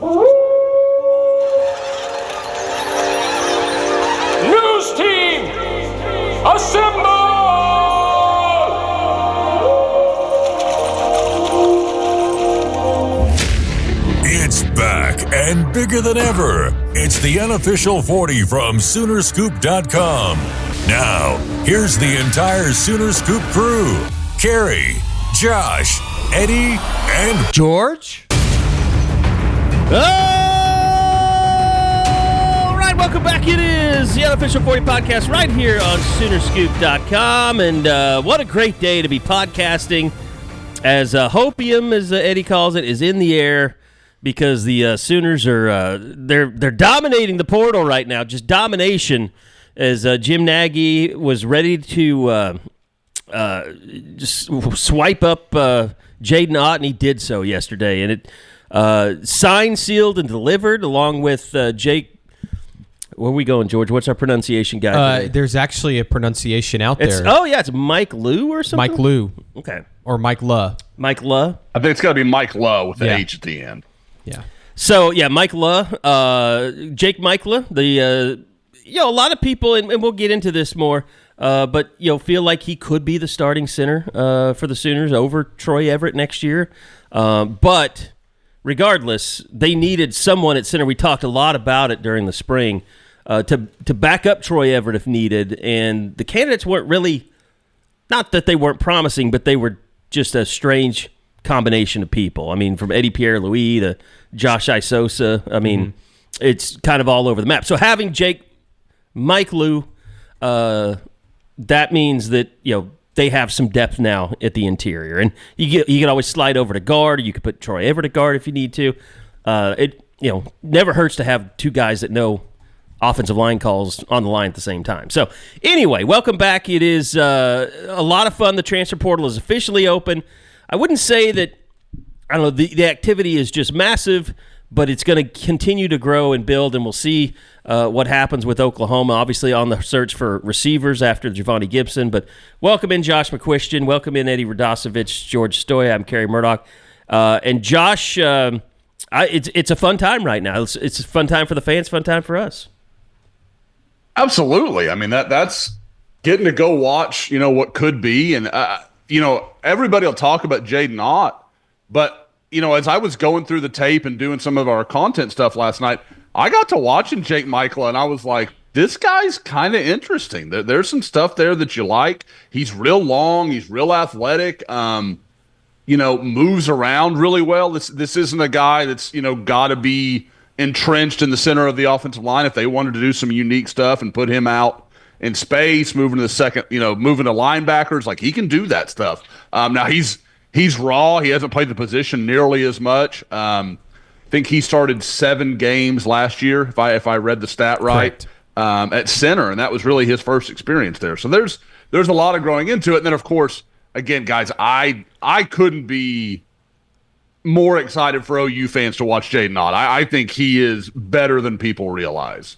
News team, assemble! It's back and bigger than ever. It's the unofficial 40 from Soonerscoop.com. Now, here's the entire Sooner Scoop crew. Carrie, Josh, Eddie, and George. All right, welcome back. It is the unofficial 40 podcast right here on Soonerscoop.com. And what a great day to be podcasting as hopium, as Eddie calls it, is in the air. Because the Sooners are they're dominating the portal right now, just domination. As Jim Nagy was ready to just swipe up Jaydn Ott, and he did so yesterday. And it signed, sealed, and delivered along with Jake. Where are we going, George? What's our pronunciation guy? There's actually a pronunciation out there. Oh yeah, it's Maikkalu or something. Maikkalu. Okay. Or Maikkula. Maikkula. I think it's got to be Maikkalu with the H at the end. Yeah. So yeah, Maikkula, Jake Maikkula, the a lot of people, and we'll get into this more, but feel like he could be the starting center for the Sooners over Troy Everett next year. But regardless, they needed someone at center. We talked a lot about it during the spring to back up Troy Everett if needed, and the candidates weren't really, not that they weren't promising, but they were just a strange combination of people. I mean, from Eddie Pierre-Louis to Josh Isosa. I mean, it's kind of all over the map. So having Jake Maikkalu, that means that they have some depth now at the interior, and you can always slide over to guard, or you could put Troy Everett at guard if you need to. It never hurts to have two guys that know offensive line calls on the line at the same time. So anyway, welcome back. It is a lot of fun. The transfer portal is officially open. I wouldn't say that, I don't know, the activity is just massive, but it's going to continue to grow and build, and we'll see what happens with Oklahoma, obviously on the search for receivers after Javonte Gibson. But welcome in Josh McCuistion. Welcome in Eddie Radosevich, George Stoya. I'm Kerry Murdoch. And Josh, it's a fun time right now. It's a fun time for the fans, fun time for us. Absolutely. I mean, that's getting to go watch, what could be. And, everybody will talk about Jaydn Ott, but, as I was going through the tape and doing some of our content stuff last night, I got to watching Jake Maikkula, and I was like, this guy's kind of interesting. There's some stuff there that you like. He's real long. He's real athletic. Moves around really well. This isn't a guy that's, got to be entrenched in the center of the offensive line. If they wanted to do some unique stuff and put him out in space, moving to the second, moving to linebackers, like he can do that stuff. Now he's raw. He hasn't played the position nearly as much. I think he started 7 games last year, if I read the stat right, at center, and that was really his first experience there. So there's a lot of growing into it. And then, of course, again, guys, I couldn't be more excited for OU fans to watch Jaydn Ott. I think he is better than people realize.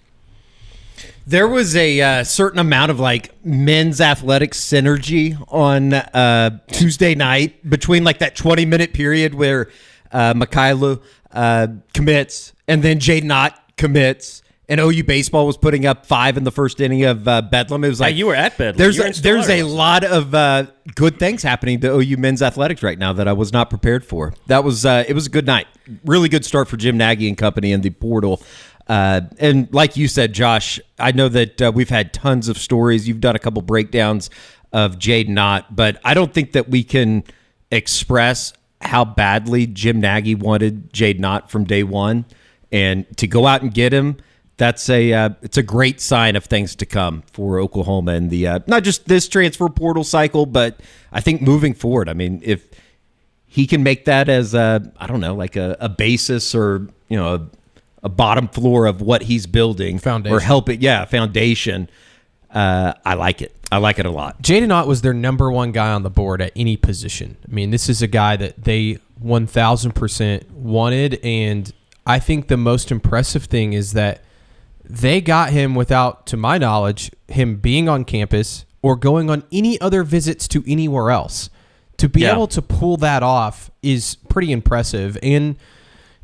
There was a certain amount of men's athletic synergy on Tuesday night between that 20-minute period where Maikkalu commits and then Jaydn Ott commits, and OU baseball was putting up 5 in the first inning of Bedlam. It was you were at Bedlam. There's a lot of good things happening to OU men's athletics right now that I was not prepared for. That was it was a good night. Really good start for Jim Nagy and company in the portal. And like you said, Josh, I know that we've had tons of stories. You've done a couple breakdowns of Jaydn Ott, but I don't think that we can express how badly Jim Nagy wanted Jaydn Ott from day one. And to go out and get him, it's a great sign of things to come for Oklahoma and the not just this transfer portal cycle, but I think moving forward. I mean, if he can make that as a basis or a bottom floor of what he's building foundation. Or helping, foundation. I like it. I like it a lot. Jaydn Ott was their number one guy on the board at any position. I mean, this is a guy that they 1,000% wanted, and I think the most impressive thing is that they got him without, to my knowledge, him being on campus or going on any other visits to anywhere else. To be able to pull that off is pretty impressive. And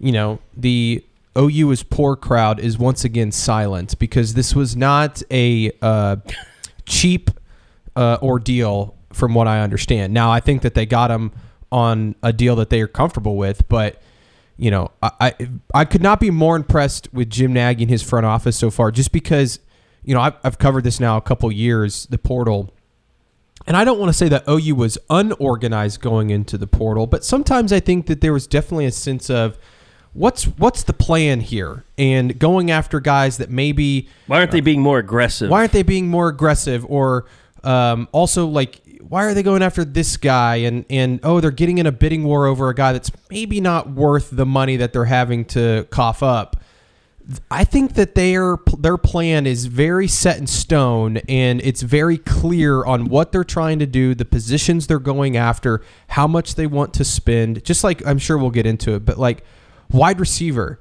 the OU is poor crowd is once again silent, because this was not a cheap ordeal from what I understand. Now, I think that they got him on a deal that they are comfortable with, but I could not be more impressed with Jim Nagy and his front office so far, just because, I've covered this now a couple years, the portal. And I don't want to say that OU was unorganized going into the portal, but sometimes I think that there was definitely a sense of what's the plan here, and going after guys that maybe... Why aren't they being more aggressive? Why aren't they being more aggressive? Or also, like, why are they going after this guy? And they're getting in a bidding war over a guy that's maybe not worth the money that they're having to cough up. I think that their plan is very set in stone, and it's very clear on what they're trying to do, the positions they're going after, how much they want to spend. Just like, I'm sure we'll get into it, but like wide receiver,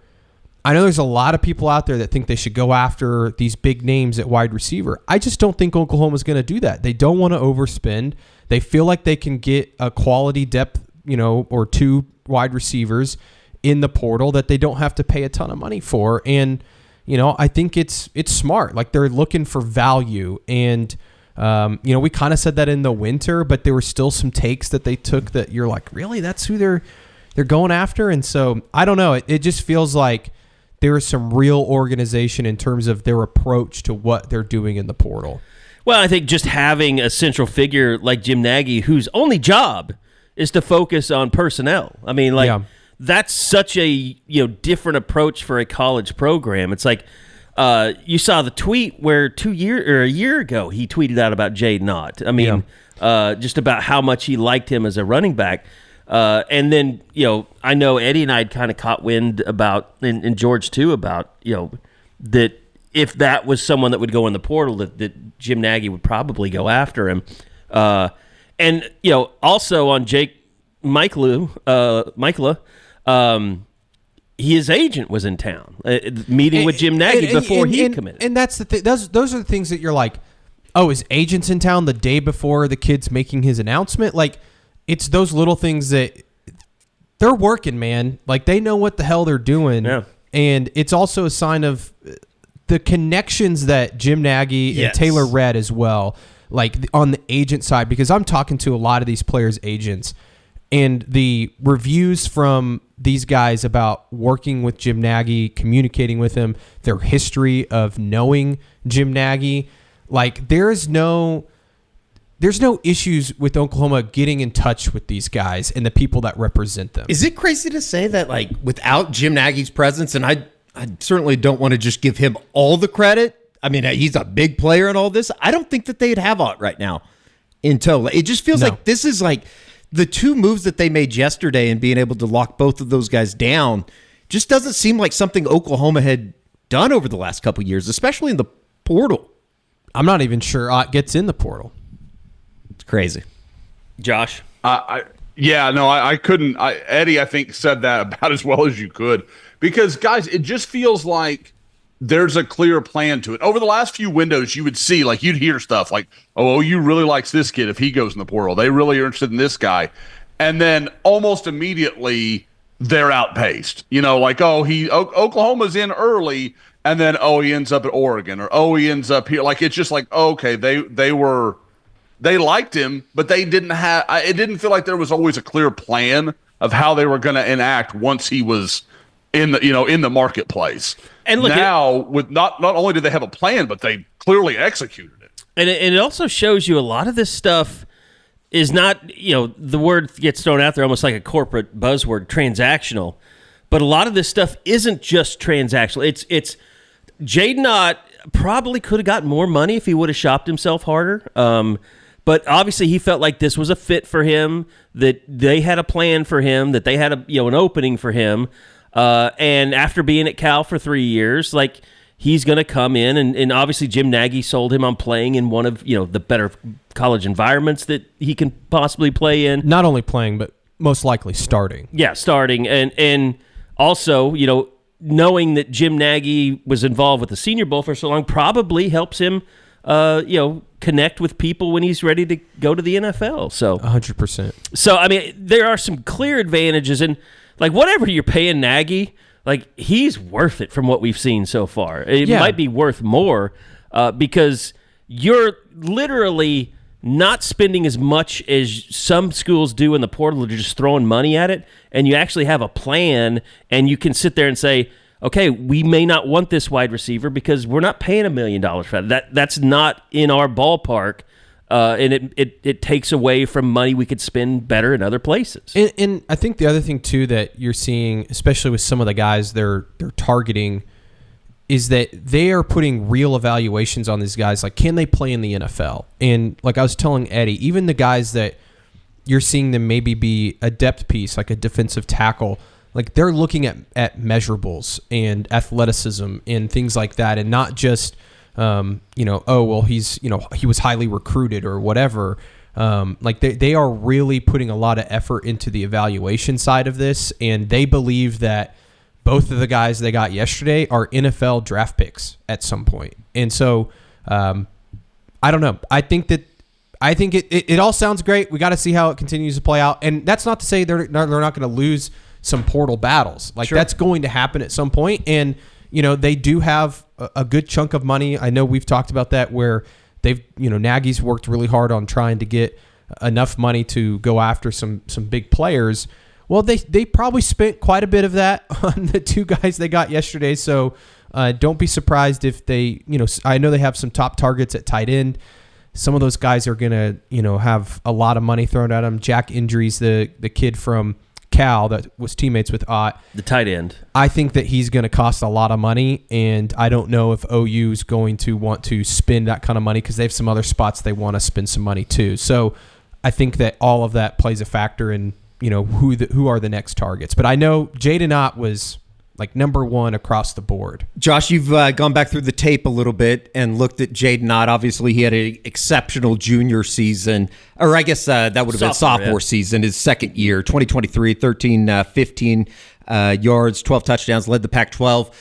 I know there's a lot of people out there that think they should go after these big names at wide receiver. I just don't think Oklahoma's going to do that. They don't want to overspend. They feel like they can get a quality depth, or two wide receivers in the portal that they don't have to pay a ton of money for. And, I think it's smart. Like, they're looking for value. And, we kind of said that in the winter, but there were still some takes that they took that you're like, really? That's who they're going after? And so, I don't know. It just feels like there is some real organization in terms of their approach to what they're doing in the portal. Well, I think just having a central figure like Jim Nagy, whose only job is to focus on personnel. I mean, that's such a different approach for a college program. It's like you saw the tweet where a year ago he tweeted out about Jaydn Ott. I mean, just about how much he liked him as a running back. And then I know Eddie and I had kind of caught wind about, and George too, about that if that was someone that would go in the portal, that Jim Nagy would probably go after him. And also on Jake Maikkula. His agent was in town meeting with Jim Nagy before he committed. And that's the thing. Those are the things that you're like, oh, his agent's in town the day before the kid's making his announcement. Like, it's those little things that they're working, man. Like, they know what the hell they're doing. Yeah. And it's also a sign of the connections that Jim Nagy and Taylor read as well, like on the agent side, because I'm talking to a lot of these players' agents, and the reviews from these guys about working with Jim Nagy, communicating with him, their history of knowing Jim Nagy, like there's no issues with Oklahoma getting in touch with these guys and the people that represent them. Is it crazy to say that, like, without Jim Nagy's presence, and I certainly don't want to just give him all the credit. I mean, he's a big player in all this. I don't think that they'd have Ott right now in tow. It just feels like this is like the two moves that they made yesterday, and being able to lock both of those guys down just doesn't seem like something Oklahoma had done over the last couple of years, especially in the portal. I'm not even sure Ott gets in the portal. It's crazy. Josh? I couldn't. Eddie, I think, said that about as well as you could. Because, guys, it just feels like there's a clear plan to it. Over the last few windows, you would see, like, you'd hear stuff like, oh, OU really likes this kid if he goes in the portal. They really are interested in this guy. And then almost immediately, they're outpaced. Like, Oklahoma's in early, and then, he ends up at Oregon, or, he ends up here. Like, it's just like, okay, they liked him, but they didn't have – it didn't feel like there was always a clear plan of how they were going to enact once he was in the marketplace. And look, now, with not only did they have a plan, but they clearly executed it. And it also shows you a lot of this stuff is not, the word gets thrown out there almost like a corporate buzzword, transactional. But a lot of this stuff isn't just transactional. It's Jaydn Ott probably could have gotten more money if he would have shopped himself harder. But obviously he felt like this was a fit for him, that they had a plan for him, that they had an opening for him. And after being at Cal for 3 years, like, he's going to come in, and obviously Jim Nagy sold him on playing in one of the better college environments that he can possibly play in. Not only playing, but most likely starting. Yeah, starting, and also knowing that Jim Nagy was involved with the Senior Bowl for so long probably helps him connect with people when he's ready to go to the NFL. So 100%. So I mean, there are some clear advantages, and like whatever you're paying Nagy, like he's worth it from what we've seen so far. It might be worth more because you're literally not spending as much as some schools do in the portal, they're just throwing money at it, and you actually have a plan, and you can sit there and say, okay, we may not want this wide receiver because we're not paying $1 million for that. That's not in our ballpark, and it takes away from money we could spend better in other places. And I think the other thing, too, that you're seeing, especially with some of the guys they're targeting, is that they are putting real evaluations on these guys. Like, can they play in the NFL? And like I was telling Eddie, even the guys that you're seeing them maybe be a depth piece, like a defensive tackle, like they're looking at measurables and athleticism and things like that, and not just, he was highly recruited or whatever. Like they are really putting a lot of effort into the evaluation side of this, and they believe that both of the guys they got yesterday are NFL draft picks at some point. And so, I don't know. I think it all sounds great. We got to see how it continues to play out. And that's not to say they're not going to lose some portal battles. Like that's going to happen at some point. And, they do have a good chunk of money. I know we've talked about that where they've, Nagy's worked really hard on trying to get enough money to go after some big players. Well, they probably spent quite a bit of that on the two guys they got yesterday. So don't be surprised if they, I know they have some top targets at tight end. Some of those guys are going to, have a lot of money thrown at them. Jack Indries, the kid from Cal that was teammates with Ott. The tight end. I think that he's going to cost a lot of money, and I don't know if OU is going to want to spend that kind of money because they have some other spots they want to spend some money too. So I think that all of that plays a factor in, who are the next targets. But I know Jadyn Ott was like number one across the board. Josh, you've gone back through the tape a little bit and looked at Jadyn Ott. Obviously, he had an exceptional junior season, or I guess that would have been sophomore season, his second year, 2023, 15 yards, 12 touchdowns, led the Pac-12.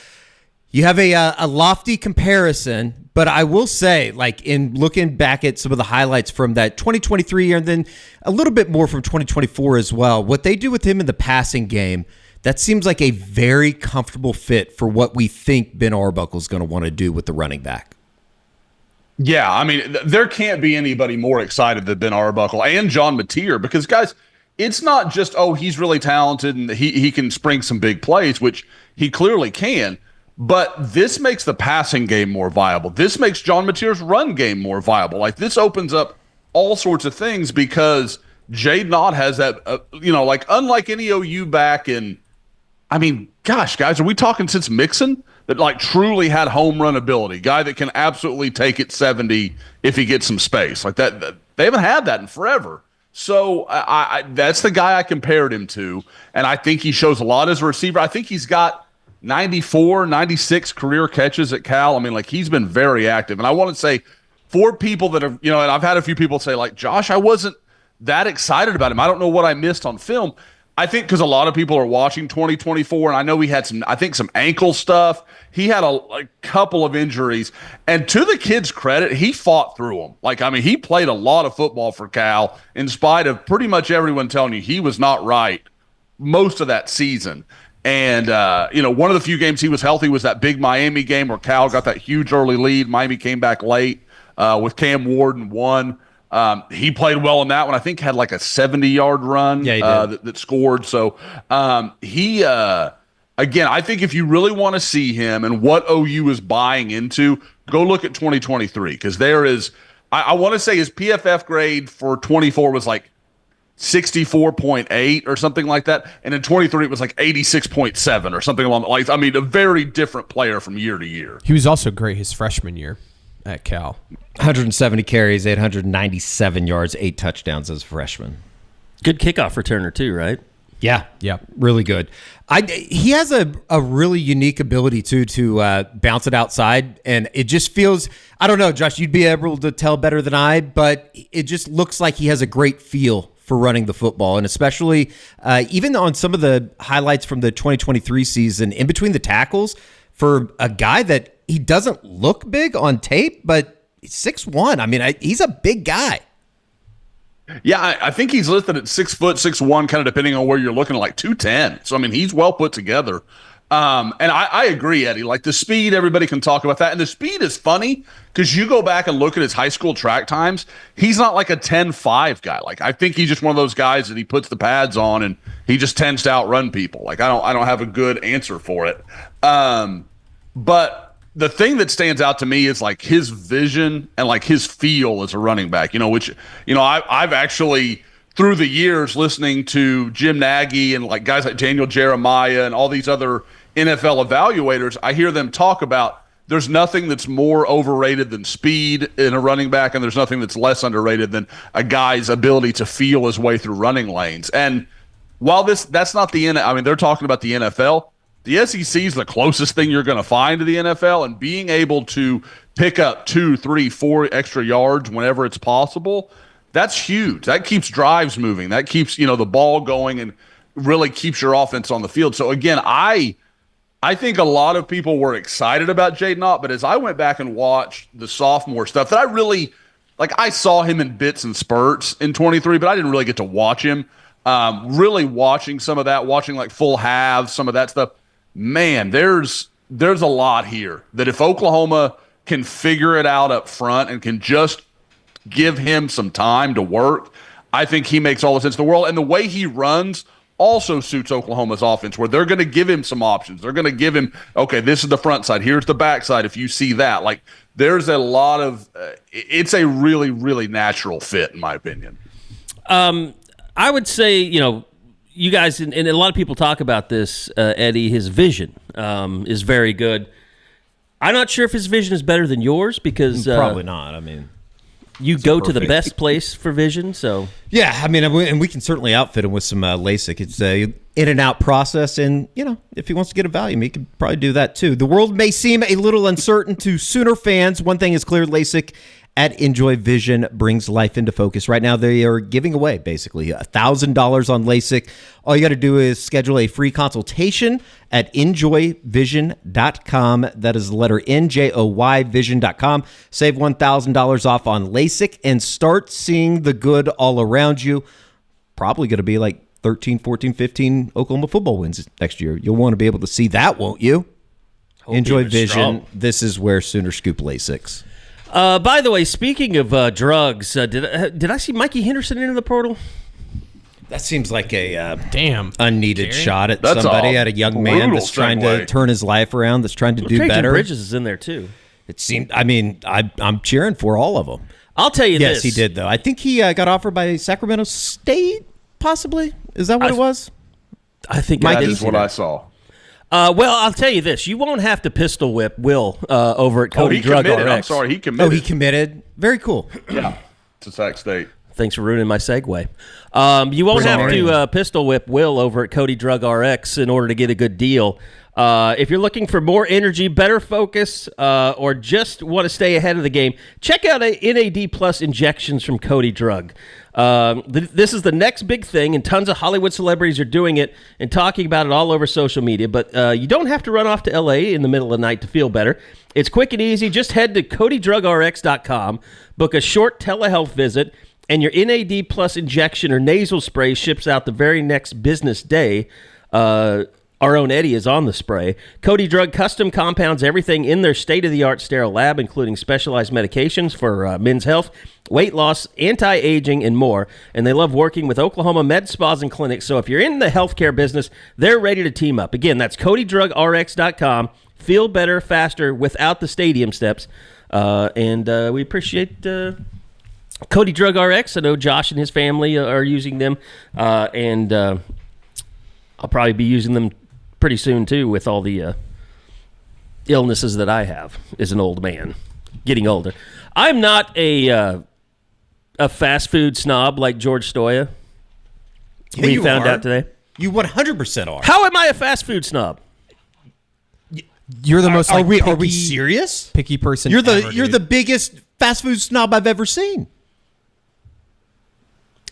You have a lofty comparison, but I will say, like in looking back at some of the highlights from that 2023 year and then a little bit more from 2024 as well, what they do with him in the passing game, that seems like a very comfortable fit for what we think Ben Arbuckle is going to want to do with the running back. Yeah, I mean, there can't be anybody more excited than Ben Arbuckle and John Mateer because, guys, it's not just, he's really talented and he can spring some big plays, which he clearly can. But this makes the passing game more viable. This makes John Mateer's run game more viable. Like, this opens up all sorts of things because Jadyn Ott has that, like, unlike any OU back in, I mean, gosh, guys, are we talking since Mixon that, like, truly had home run ability? Guy that can absolutely take it 70 if he gets some space. Like, that they haven't had that in forever. So I that's the guy I compared him to, and I think he shows a lot as a receiver. I think he's got 94, 96 career catches at Cal. I mean, like, he's been very active. And I want to say, for people that have, and I've had a few people say, like, Josh, I wasn't that excited about him. I don't know what I missed on film. I think because a lot of people are watching 2024, and I know he had some ankle stuff. He had a couple of injuries. And to the kid's credit, he fought through them. Like, I mean, he played a lot of football for Cal in spite of pretty much everyone telling you he was not right most of that season. And, one of the few games he was healthy was that big Miami game where Cal got that huge early lead. Miami came back late with Cam Ward and won. He played well in that one. I think had like a 70-yard run that scored. So again, I think if you really want to see him and what OU is buying into, go look at 2023 because there is – I want to say his PFF grade for 24 was like 64.8 or something like that. And in 23, it was like 86.7 or something along the lines. I mean, a very different player from year to year. He was also great his freshman year at Cal. 170 carries, 897 yards, 8 touchdowns as a freshman. Good kickoff returner too, right? Yeah. Yeah. Really good. He has a really unique ability to bounce it outside, and it just feels, I don't know, Josh, you'd be able to tell better than I, but it just looks like he has a great feel for running the football, and especially even on some of the highlights from the 2023 season, in between the tackles, for a guy that he doesn't look big on tape, but he's 6'1". I mean, he's a big guy. Yeah, I think he's listed at 6', 6'1", kind of depending on where you're looking, like 210. So I mean, he's well put together. And I agree, Eddie. Like the speed, everybody can talk about that. And the speed is funny because you go back and look at his high school track times. He's not like a 10.5 guy. Like I think he's just one of those guys that he puts the pads on and he just tends to outrun people. Like I don't have a good answer for it. But the thing that stands out to me is like his vision and like his feel as a running back. Which I've actually, through the years, listening to Jim Nagy and like guys like Daniel Jeremiah and all these other NFL evaluators, I hear them talk about there's nothing that's more overrated than speed in a running back, and there's nothing that's less underrated than a guy's ability to feel his way through running lanes. And while that's not they're talking about the NFL. The SEC is the closest thing you're going to find to the NFL, and being able to pick up 2, 3, 4 extra yards whenever it's possible, that's huge. That keeps drives moving. That keeps the ball going and really keeps your offense on the field. So again, I think a lot of people were excited about Jadyn Ott, but as I went back and watched the sophomore stuff, that I really I saw him in bits and spurts in 23, but I didn't really get to watch him. Really watching some of that, watching like full halves, some of that stuff. Man, there's a lot here that if Oklahoma can figure it out up front and can just give him some time to work, I think he makes all the sense in the world. And the way he runs also suits Oklahoma's offense, where they're going to give him some options. They're going to give him, okay, this is the front side. Here's the back side if you see that. Like, there's a lot of it's a really, really natural fit, in my opinion. I would say, you guys, and a lot of people talk about this, Eddie, his vision is very good. I'm not sure if his vision is better than yours because probably not. I mean, you go to the best place for vision. So yeah, I mean, and we can certainly outfit him with some LASIK. It's a in and out process, and if he wants to get a value, he can probably do that too. The world may seem a little uncertain to Sooner fans. One thing is clear: LASIK at Enjoy Vision brings life into focus. Right now, they are giving away basically $1,000 on LASIK. All you got to do is schedule a free consultation at enjoyvision.com. That is the letter NJOY vision.com. Save $1,000 off on LASIK and start seeing the good all around you. Probably going to be like 13, 14, 15 Oklahoma football wins next year. You'll want to be able to see that, won't you? Enjoy Vision. Strong. This is where Sooner scoop LASIKs. By the way, speaking of drugs, did I see Mikey Henderson into the portal? That seems like a damn unneeded shot at somebody, at a young man that's trying to turn his life around, that's trying to do Trajan better. Bridges is in there too. It seemed. I mean, I'm cheering for all of them. I'll tell you this. Yes, he did though. I think he got offered by Sacramento State. Possibly, is that what it was? I think that is what I saw. Well, I'll tell you this. You won't have to pistol whip Will over at Cody Drug RX. I'm sorry, he committed. Oh, he committed. Very cool. Yeah, to Sac State. Thanks for ruining my segue. You won't have to pistol whip Will over at Cody Drug RX in order to get a good deal. If you're looking for more energy, better focus, or just want to stay ahead of the game, check out NAD Plus injections from Cody Drug. This is the next big thing, and tons of Hollywood celebrities are doing it and talking about it all over social media. But you don't have to run off to L.A. in the middle of the night to feel better. It's quick and easy. Just head to CodyDrugRx.com, book a short telehealth visit, and your NAD Plus injection or nasal spray ships out the very next business day. Our own Eddie is on the spray. Cody Drug custom compounds everything in their state-of-the-art sterile lab, including specialized medications for men's health, weight loss, anti-aging, and more. And they love working with Oklahoma med spas and clinics. So if you're in the healthcare business, they're ready to team up. Again, that's CodyDrugRx.com. Feel better, faster, without the stadium steps. And we appreciate Cody Drug RX. I know Josh and his family are using them. And I'll probably be using them pretty soon too, with all the illnesses that I have as an old man, getting older. I'm not a fast food snob like George Stoya. Yeah, we found out today. You 100% are. How am I a fast food snob? You're the most. Are we serious? Picky person. You're ever, the biggest fast food snob I've ever seen.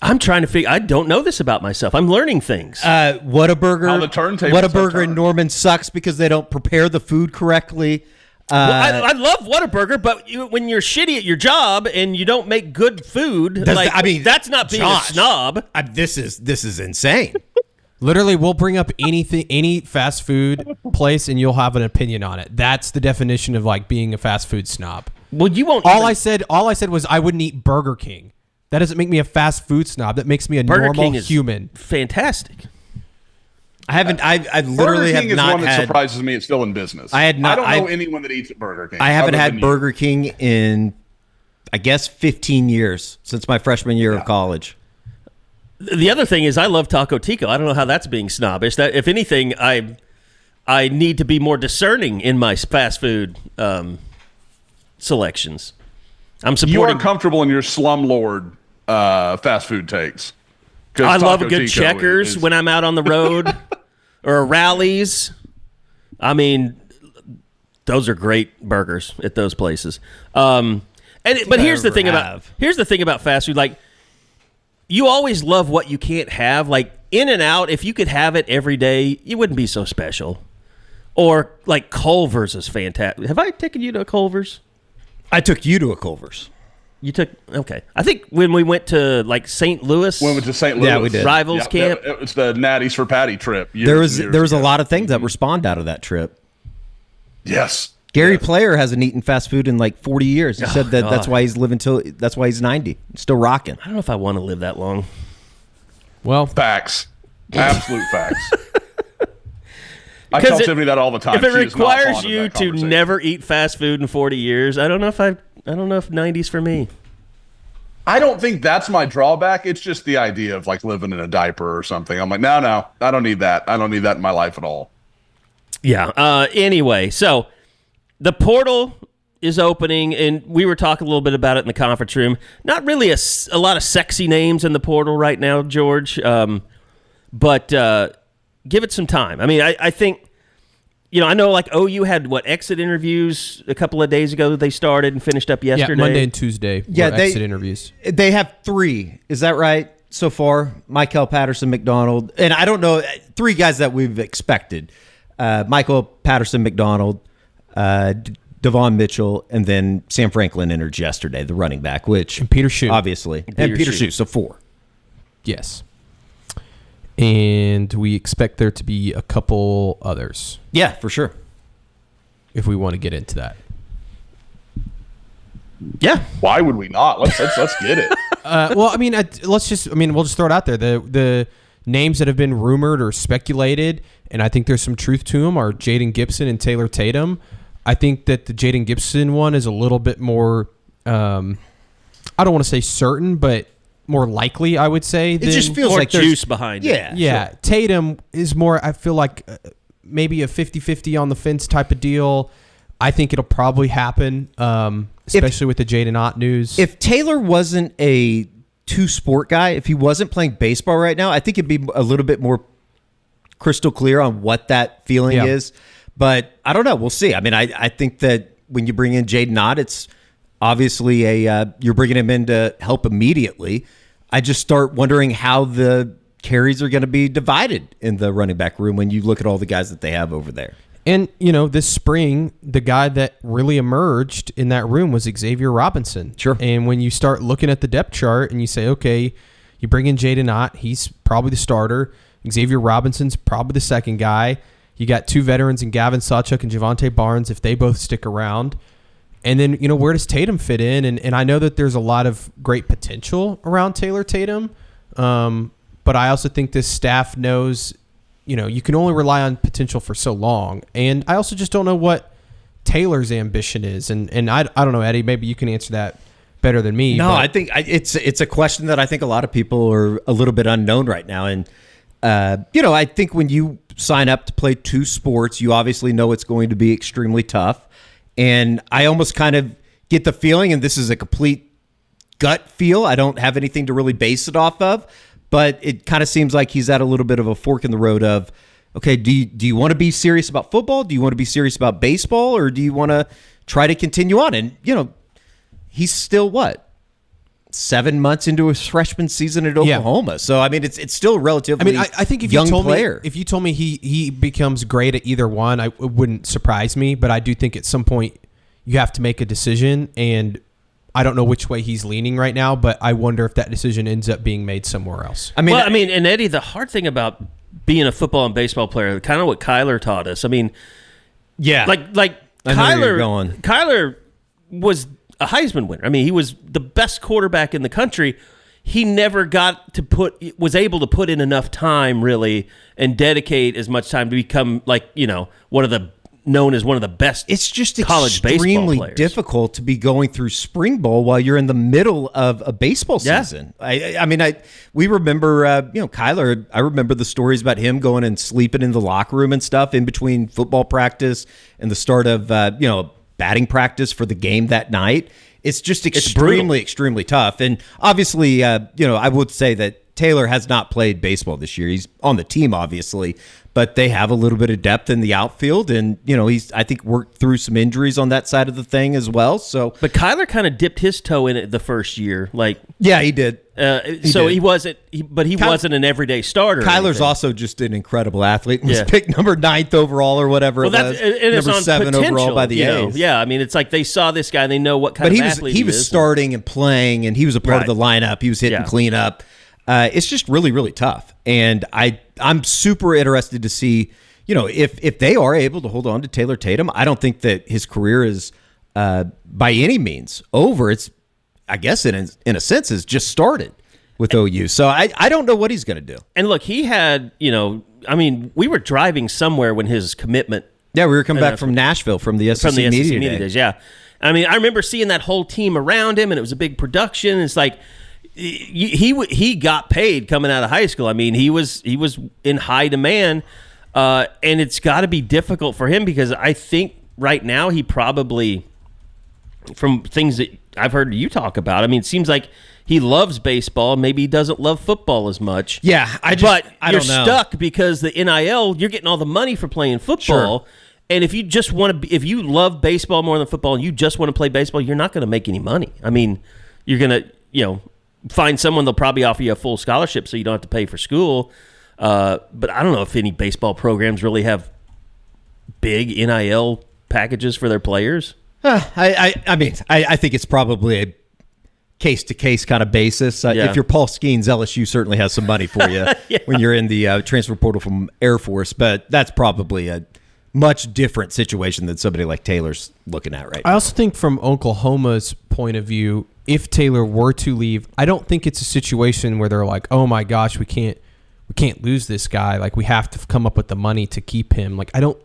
I'm trying to figure. I don't know this about myself. I'm learning things. Whataburger. How the turntables Whataburger have in Norman sucks because they don't prepare the food correctly. I love Whataburger, but when you're shitty at your job and you don't make good food, that's not being a snob. This is insane. Literally, we'll bring up any fast food place, and you'll have an opinion on it. That's the definition of like being a fast food snob. Well, you won't. All I said was I wouldn't eat Burger King. That doesn't make me a fast food snob. That makes me a Burger normal King is human. Fantastic. I literally Burger King have not is one that had. surprises me. It's still in business. I don't know anyone that eats at Burger King. I haven't other had than Burger King in, I guess, 15 years since my freshman year of college. The other thing is I love Taco Tico. I don't know how that's being snobbish. That if anything, I need to be more discerning in my fast food selections. I'm supporting. You are comfortable in your slumlord fast food takes. I love a good Checkers when I'm out on the road or rallies. I mean, those are great burgers at those places. But here's the thing about fast food. Like, you always love what you can't have. Like In-N-Out, if you could have it every day, it wouldn't be so special. Or like Culver's is fantastic. Have I taken you to a Culver's? I took you to a Culver's. You took, okay. I think when we went to like St. Louis. When we went to St. Louis. Yeah, we did. Rivals camp. It was the Natties for Patty trip. There was a lot of things that were spawned out of that trip. Yes. Gary Player hasn't eaten fast food in like 40 years. He said that that's why he's living that's why he's 90. Still rocking. I don't know if I want to live that long. Well, Facts. Absolute facts. I tell Tiffany that all the time. If it She is not requires fond of you that to conversation. never eat fast food in 40 years, I don't know if 90's for me. I don't think that's my drawback. It's just the idea of like living in a diaper or something. I'm like, no, I don't need that. I don't need that in my life at all. Yeah. Anyway, so the portal is opening, and we were talking a little bit about it in the conference room. Not really a lot of sexy names in the portal right now, George, but give it some time. I mean, I think, I know like OU had exit interviews a couple of days ago that they started and finished up yesterday. yeah, Monday and Tuesday were exit interviews. They have 3. Is that right? So far, Michael Patterson, McDonald, and I don't know, 3 guys that we've expected. Michael Patterson, McDonald, Devon Mitchell, and then Sam Franklin entered yesterday, the running back, And Peter Shue. obviously. And Peter Shue, so 4. Yes. And we expect there to be a couple others. Yeah, for sure. If we want to get into that. Yeah. Why would we not? Let's get it. Well, I mean, we'll just throw it out there. The names that have been rumored or speculated, and I think there's some truth to them, are Jaden Gibson and Taylor Tatum. I think that the Jaden Gibson one is a little bit more, I don't want to say certain, but more likely, I would say. It just feels more like there's juice behind it. Yeah. Sure. Tatum is more, I feel like, maybe a 50-50 on the fence type of deal. I think it'll probably happen, especially with the Jadyn Ott news. If Taylor wasn't a 2-sport guy, if he wasn't playing baseball right now, I think it'd be a little bit more crystal clear on what that feeling is. But I don't know. We'll see. I mean, I think that when you bring in Jadyn Ott, it's obviously you're bringing him in to help immediately. I just start wondering how the carries are going to be divided in the running back room when you look at all the guys that they have over there. And, this spring, the guy that really emerged in that room was Xavier Robinson. Sure. And when you start looking at the depth chart and you say, okay, you bring in Jadyn Ott, he's probably the starter. Xavier Robinson's probably the second guy. You got 2 veterans in Gavin Sawchuk and Javante Barnes if they both stick around. And then, where does Tatum fit in? And I know that there's a lot of great potential around Taylor Tatum. But I also think this staff knows, you can only rely on potential for so long. And I also just don't know what Taylor's ambition is. And I don't know, Eddie, maybe you can answer that better than me. No, but I think it's a question that I think a lot of people are a little bit unknown right now. And, I think when you sign up to play 2 sports, you obviously know it's going to be extremely tough. And I almost kind of get the feeling, and this is a complete gut feel, I don't have anything to really base it off of, but it kind of seems like he's at a little bit of a fork in the road of, okay, do you want to be serious about football? Do you want to be serious about baseball? Or do you want to try to continue on? And, he's still what? 7 months into his freshman season at Oklahoma. So I mean, it's still relatively. I think if young you told player. me if you told me he becomes great at either one, it wouldn't surprise me. But I do think at some point you have to make a decision, and I don't know which way he's leaning right now. But I wonder if that decision ends up being made somewhere else. And Eddie, the hard thing about being a football and baseball player, kind of what Kyler taught us. I mean, yeah, like Kyler was a Heisman winner. I mean, he was the best quarterback in the country. He never was able to put in enough time really and dedicate as much time to become known as one of the best. It's just college extremely baseball players. difficult to be going through spring ball while you're in the middle of a baseball season. We remember, Kyler. I remember the stories about him going and sleeping in the locker room and stuff in between football practice and the start of batting practice for the game that night. It's just extremely tough. And obviously, I would say that Taylor has not played baseball this year. He's on the team, obviously, but they have a little bit of depth in the outfield. And, he's, I think, worked through some injuries on that side of the thing as well. So, but Kyler kind of dipped his toe in it the first year. Yeah, he did. He wasn't an everyday starter. Kyler's also just an incredible athlete. He was picked number 9th overall or whatever it was. Number 7 overall by the A's. Yeah, I mean, it's like they saw this guy and they know what kind of athlete he is. He was starting and playing, and he was a part of the lineup. He was hitting cleanup. It's just really, really tough. And I'm super interested to see, if they are able to hold on to Taylor Tatum. I don't think that his career is by any means over. It's, I guess, in a sense, has just started with OU. So I don't know what he's going to do. And look, he had, we were driving somewhere when his commitment. Yeah, we were coming back from Nashville from the SEC Media Days. Yeah. I mean, I remember seeing that whole team around him, and it was a big production. It's like he got paid coming out of high school. I mean, he was in high demand, and it's got to be difficult for him because I think right now he probably, from things that I've heard you talk about, I mean, it seems like he loves baseball. Maybe he doesn't love football as much. Yeah, I don't know. You're stuck because the NIL, you're getting all the money for playing football. Sure. And if you just want to, if you love baseball more than football and you just want to play baseball, you're not going to make any money. I mean, you're going to, find someone, they'll probably offer you a full scholarship so you don't have to pay for school. But I don't know if any baseball programs really have big NIL packages for their players. I think it's probably a case-to-case kind of basis. If you're Paul Skeens, LSU certainly has some money for you when you're in the transfer portal from Air Force, but that's probably a much different situation than somebody like Taylor's looking at right now. I also think from Oklahoma's point of view, if Taylor were to leave, I don't think it's a situation where they're like, oh my gosh, we can't lose this guy. Like, we have to come up with the money to keep him. Like, I don't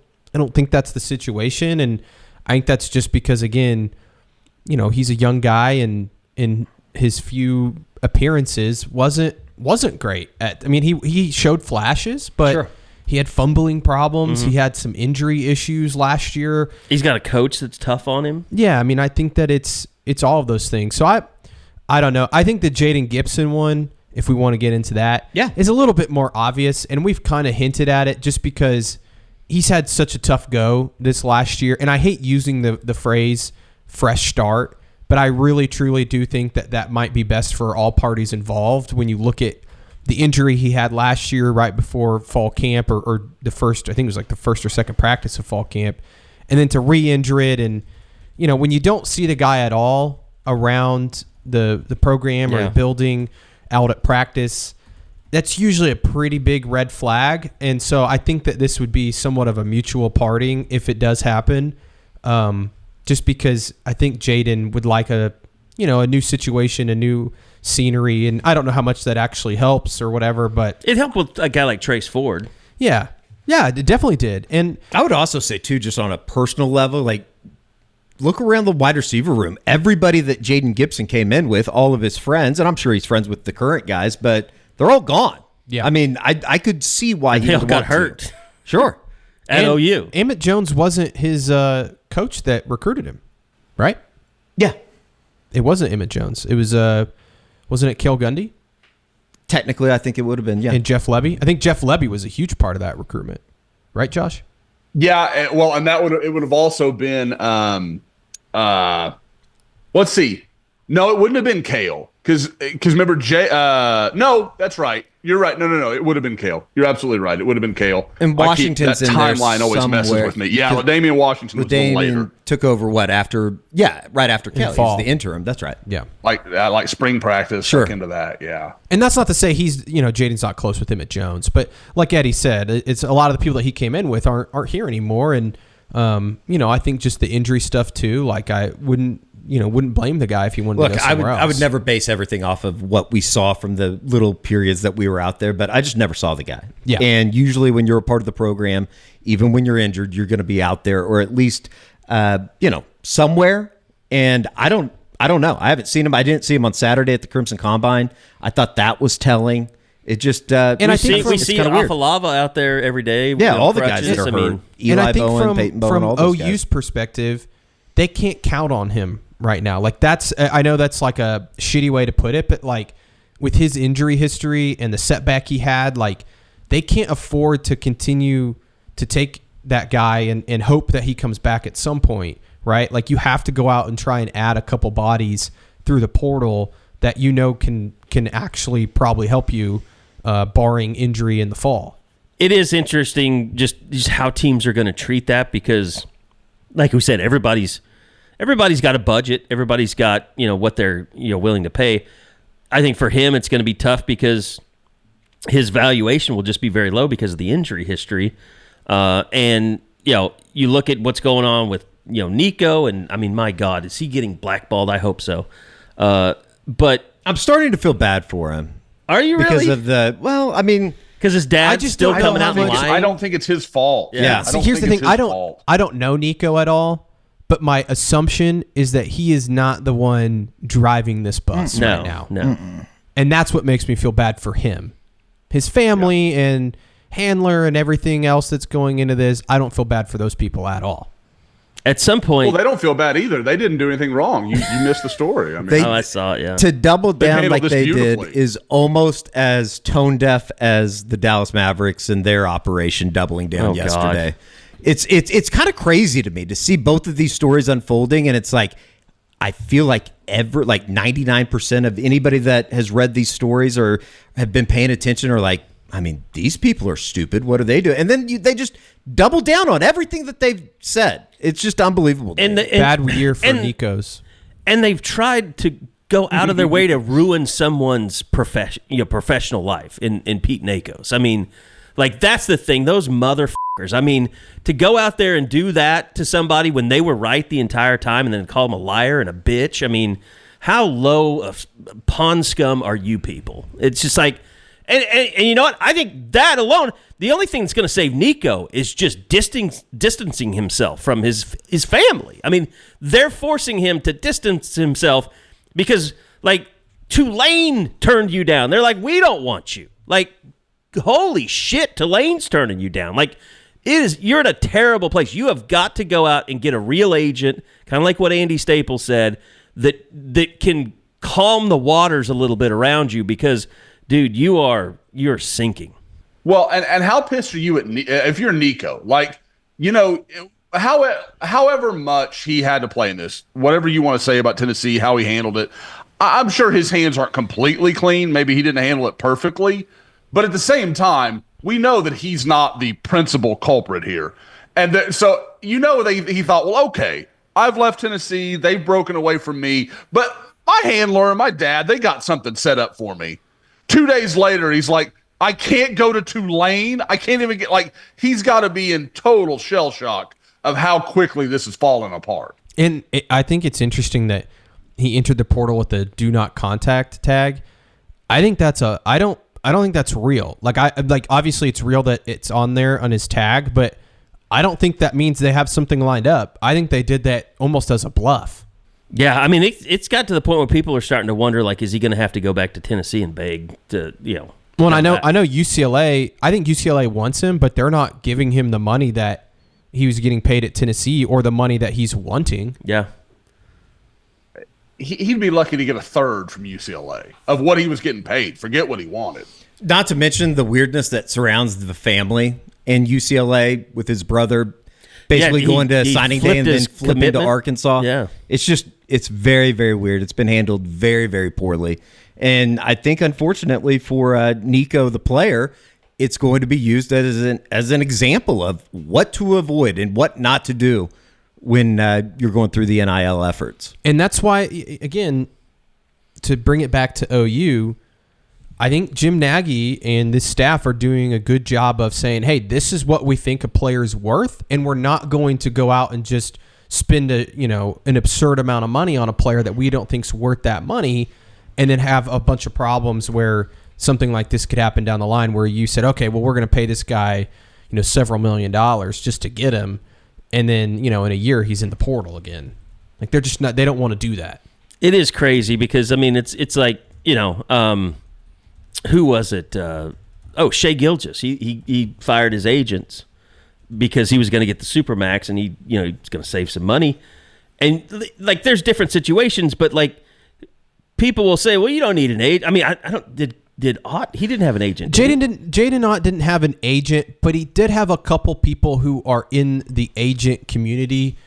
think that's the situation, and I think that's just because, again, he's a young guy, and in his few appearances wasn't great. He showed flashes, but sure. He had fumbling problems. Mm-hmm. He had some injury issues last year. He's got a coach that's tough on him. Yeah, I think that it's all of those things. So I don't know. I think the Jaden Gibson one, if we want to get into that, is a little bit more obvious, and we've kind of hinted at it just because he's had such a tough go this last year. And I hate using the phrase fresh start, but I really, truly do think that might be best for all parties involved when you look at the injury he had last year right before fall camp or the first, I think it was like the first or second practice of fall camp, and then to re-injure it. And, when you don't see the guy at all around the program or the building out at practice, that's usually a pretty big red flag. And so I think that this would be somewhat of a mutual parting if it does happen. Just because I think Jaydn would like a new situation, a new scenery, and I don't know how much that actually helps or whatever, but it helped with a guy like Trace Ford. Yeah, it definitely did. And I would also say too, just on a personal level, like, look around the wide receiver room. Everybody that Jaden Gibson came in with, all of his friends, and I'm sure he's friends with the current guys, but they're all gone. Yeah, I could see why he got hurt. Sure, at OU. Emmett Jones wasn't his coach that recruited him, right? Yeah, it wasn't Emmett Jones. It was wasn't it Cale Gundy? Technically, I think it would have been, yeah. And Jeff Lebby? I think Jeff Lebby was a huge part of that recruitment. Right, Josh? Yeah, well, and it would have also been let's see. No, it wouldn't have been Cale. Because remember, no, that's right. You're right. No. It would have been Cale. You're absolutely right. It would have been Cale. And Washington's that in there timeline always messes somewhere. with me. Yeah, Damian Washington was a little later. Took over right after Cale. fall. He's the interim. That's right. Yeah. Like spring practice, Sure. into that. Yeah. And that's not to say Jaden's not close with him at Jones, but like Eddie said, it's a lot of the people that he came in with aren't here anymore, and I think just the injury stuff too. Like I wouldn't blame the guy if he wanted to go somewhere else. I would never base everything off of what we saw from the little periods that we were out there, but I just never saw the guy. Yeah. And usually when you're a part of the program, even when you're injured, you're going to be out there or at least, somewhere. And I don't know. I haven't seen him. I didn't see him on Saturday at the Crimson Combine. I thought that was telling. It just, and I think we see Iamaleava out there every day. Yeah, all the guys that are hurt. Eli and I think Bowen, Peyton Bowen, from all those OU's guys. perspective, they can't count on him right now. Like I know that's like a shitty way to put it, but like with his injury history and the setback he had, like they can't afford to continue to take that guy and hope that he comes back at some point, right? Like you have to go out and try and add a couple bodies through the portal that can actually probably help you, barring injury in the fall. It is interesting just how teams are going to treat that because, like we said, everybody's got a budget. Everybody's got what they're willing to pay. I think for him it's going to be tough because his valuation will just be very low because of the injury history. And you look at what's going on with Nico, and I mean, my God, is he getting blackballed? I hope so. But I'm starting to feel bad for him. Are you really? Because of because his dad's still coming out in line. I don't think it's his fault. Yeah. See, here's the thing. I don't know Nico at all, but my assumption is that he is not the one driving this bus right now. No. And that's what makes me feel bad for him. His family and handler and everything else that's going into this, I don't feel bad for those people at all. At some point, well, they don't feel bad either. They didn't do anything wrong. You missed the story. I mean, I saw it. Yeah. To double down like they did beautifully. is almost as tone deaf as the Dallas Mavericks and their operation doubling down yesterday. God. It's kind of crazy to me to see both of these stories unfolding, and it's like I feel like 99% of anybody that has read these stories or have been paying attention are like, I mean, these people are stupid. What are they doing? And then they just double down on everything that they've said. It's just unbelievable. Bad year for Nico's. And they've tried to go out of their way to ruin someone's professional life in Pete Nakos. I mean, like, that's the thing. Those motherfuckers. I mean, to go out there and do that to somebody when they were right the entire time and then call them a liar and a bitch. I mean, how low of pond scum are you people? It's just like... And you know what? I think that alone, the only thing that's going to save Nico is just distancing himself from his family. I mean, they're forcing him to distance himself because, like, Tulane turned you down. They're like, we don't want you. Like, holy shit, Tulane's turning you down. Like, you're in a terrible place. You have got to go out and get a real agent, kind of like what Andy Staples said, that can calm the waters a little bit around you because... Dude, you're sinking. Well, and how pissed are you if you're Nico? Like, however much he had to play in this, whatever you want to say about Tennessee, how he handled it, I'm sure his hands aren't completely clean. Maybe he didn't handle it perfectly. But at the same time, we know that he's not the principal culprit here. And so, he thought, well, okay, I've left Tennessee. They've broken away from me. But my handler and my dad, they got something set up for me. 2 days later, he's like, I can't go to Tulane. I can't even he's got to be in total shell shock of how quickly this is falling apart. And I think it's interesting that he entered the portal with the do not contact tag. I think I don't think that's real. Obviously it's real that it's on there on his tag, but I don't think that means they have something lined up. I think they did that almost as a bluff. Yeah, I mean, it's got to the point where people are starting to wonder, like, is he going to have to go back to Tennessee and beg to, Well, I know UCLA. I think UCLA wants him, but they're not giving him the money that he was getting paid at Tennessee or the money that he's wanting. Yeah. He'd be lucky to get a third from UCLA of what he was getting paid. Forget what he wanted. Not to mention the weirdness that surrounds the family in UCLA with his brother basically Yeah, going to he signing day flipped and then his flipping to commitment. Arkansas. Yeah. It's very, very weird. It's been handled very, very poorly. And I think, unfortunately, for Nico, the player, it's going to be used as an example of what to avoid and what not to do when you're going through the NIL efforts. And that's why, again, to bring it back to OU, I think Jim Nagy and this staff are doing a good job of saying, hey, this is what we think a player's worth, and we're not going to go out and just spend an absurd amount of money on a player that we don't think's worth that money, and then have a bunch of problems where something like this could happen down the line where you said, okay, well, we're going to pay this guy, several $1 million just to get him, and then, in a year he's in the portal again. Like they're just not, they don't want to do that. It is crazy because it's like, who was it? Shea Gilgeous. He fired his agents because he was going to get the Supermax, and he's going to save some money. And like, there's different situations, but like, people will say, well, you don't need an agent. I mean, I don't. Did Ott? He didn't have an agent. Jaydn Ott didn't have an agent, but he did have a couple people who are in the agent community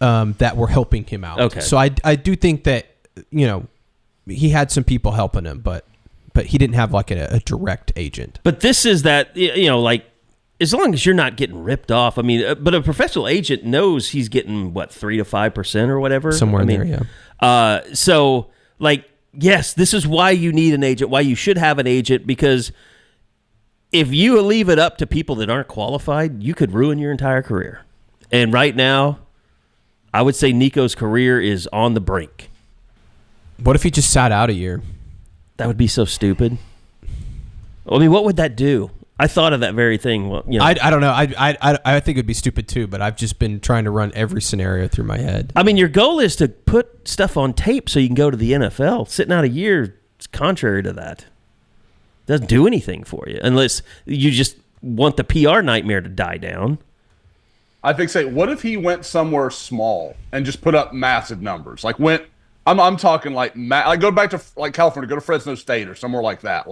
that were helping him out. Okay. So I do think that he had some people helping him, but he didn't have like a direct agent. But this is that, like, as long as you're not getting ripped off. I mean, but a professional agent knows he's getting, 3 to 5% or whatever? Somewhere in there, yeah. So, like, yes, this is why you need an agent, why you should have an agent, because if you leave it up to people that aren't qualified, you could ruin your entire career. And right now, I would say Nico's career is on the brink. What if he just sat out a year? That would be so stupid. I mean, what would that do? I thought of that very thing. Well, I don't know. I think it would be stupid too, but I've just been trying to run every scenario through my head. I mean, your goal is to put stuff on tape so you can go to the NFL. Sitting out a year is contrary to that. Doesn't do anything for you unless you just want the PR nightmare to die down. I think, what if he went somewhere small and just put up massive numbers? Like I'm talking like go back to like California, go to Fresno State or somewhere like that,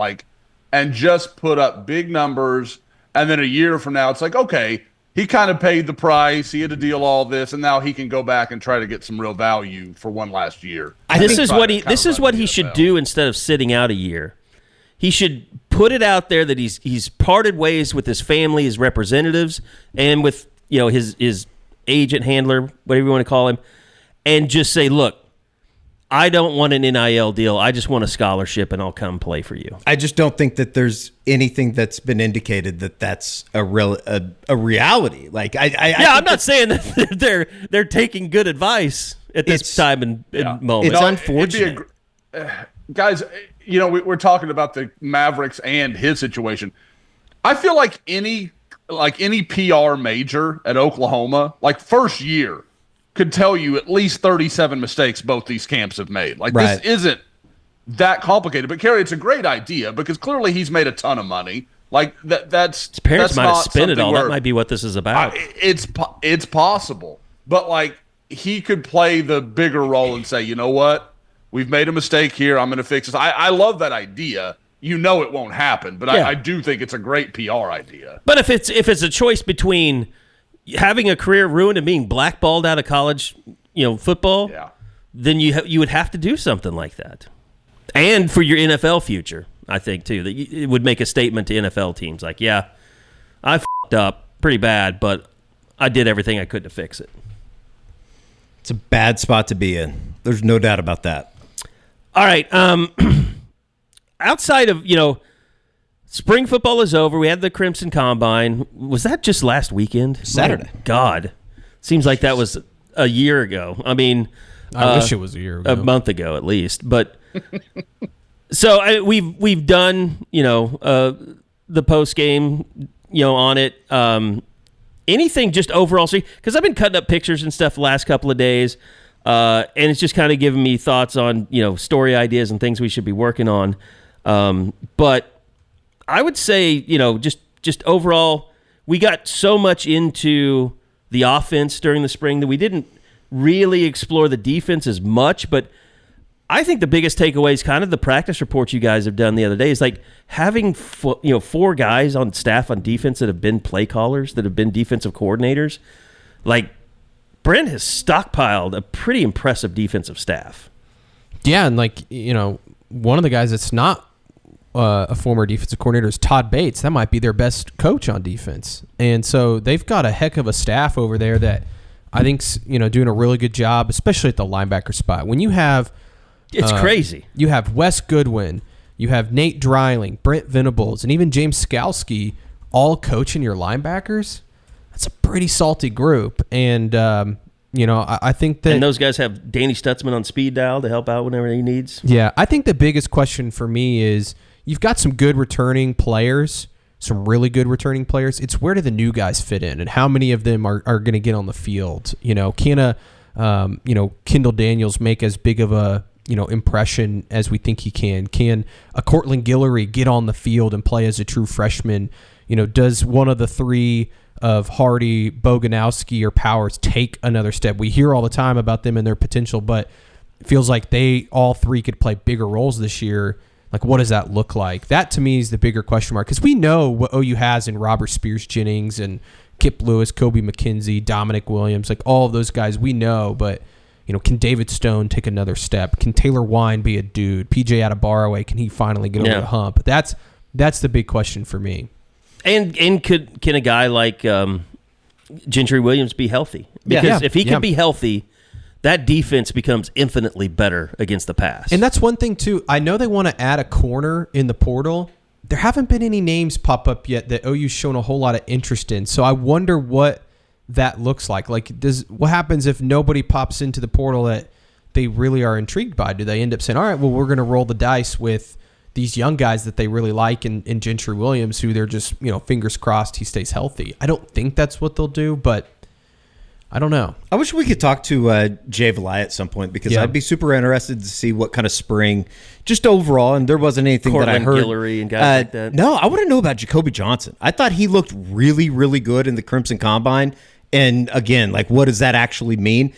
and just put up big numbers. And then a year from now, it's like, okay, he kind of paid the price. He had to deal all this, and now he can go back and try to get some real value for one last year. This is what he should do instead of sitting out a year. He should put it out there that he's parted ways with his family, his representatives, and with his agent, handler, whatever you want to call him, and just say, look, I don't want an NIL deal. I just want a scholarship, and I'll come play for you. I just don't think that there's anything that's been indicated that that's a reality. Like I'm not saying that they're taking good advice at this time and moment. It's unfortunate. Guys, we're talking about the Mavericks and his situation. I feel like any PR major at Oklahoma, like first year, could tell you at least 37 mistakes both these camps have made. Like, right. This isn't that complicated. But, Kerry, it's a great idea because clearly he's made a ton of money. Like, that's his parents might have spent it all. Where, that might be what this is about. It's possible. But, like, he could play the bigger role and say, you know what? We've made a mistake here. I'm going to fix this. I love that idea. It won't happen. But I do think it's a great PR idea. But if it's a choice between having a career ruined and being blackballed out of college, football, then you would have to do something like that. And for your NFL future, I think too, that it would make a statement to NFL teams like, yeah, I f***ed up pretty bad, but I did everything I could to fix it. It's a bad spot to be in. There's no doubt about that. All right. Outside of, spring football is over. We had the Crimson Combine. Was that just last weekend? Saturday. My God. Seems like that was a year ago. I mean, I wish it was a year ago. A month ago at least. But so we've done, the post game, on it. Anything just overall, because I've been cutting up pictures and stuff the last couple of days, and it's just kind of giving me thoughts on, story ideas and things we should be working on. But I would say, just overall, we got so much into the offense during the spring that we didn't really explore the defense as much. But I think the biggest takeaway is kind of the practice reports you guys have done the other day. Is like having 4 guys on staff on defense that have been play callers, that have been defensive coordinators. like Brent has stockpiled a pretty impressive defensive staff. Yeah, and one of the guys that's not a former defensive coordinator is Todd Bates. That might be their best coach on defense. And so they've got a heck of a staff over there that I think's, doing a really good job, especially at the linebacker spot. When you have it's crazy. You have Wes Goodwin, you have Nate Dreiling, Brent Venables, and even James Skalski all coaching your linebackers. That's a pretty salty group. And I think that... And those guys have Danny Stutzman on speed dial to help out whenever he needs. Yeah, I think the biggest question for me is you've got some good returning players, some really good returning players. It's where do the new guys fit in, and how many of them are going to get on the field? Can Kendall Daniels make as big of a impression as we think he can? Can a Cortland Guillory get on the field and play as a true freshman? Does one of the three of Hardy, Boganowski, or Powers take another step? We hear all the time about them and their potential, but it feels like they all three could play bigger roles this year. Like, what does that look like? That, to me, is the bigger question mark, because we know what OU has in Robert Spears-Jennings and Kip Lewis, Kobe McKenzie, Dominic Williams, like all of those guys we know, but can David Stone take another step? Can Taylor Wine be a dude? PJ Adebaraway, can he finally get over the hump? That's the big question for me. And can a guy like Gentry Williams be healthy? Because if he can be healthy, that defense becomes infinitely better against the pass. And that's one thing, too. I know they want to add a corner in the portal. There haven't been any names pop up yet that OU's shown a whole lot of interest in. So I wonder what that looks like. What happens if nobody pops into the portal that they really are intrigued by? Do they end up saying, all right, well, we're going to roll the dice with these young guys that they really like in Gentry Williams, who they're just, fingers crossed he stays healthy? I don't think that's what they'll do, but I don't know. I wish we could talk to Jay Valai at some point, because I'd be super interested to see what kind of spring, just overall, and there wasn't anything Cortland that I heard. Guillory and guys like that. No, I want to know about Jacoby Johnson. I thought he looked really, really good in the Crimson Combine. And again, what does that actually mean?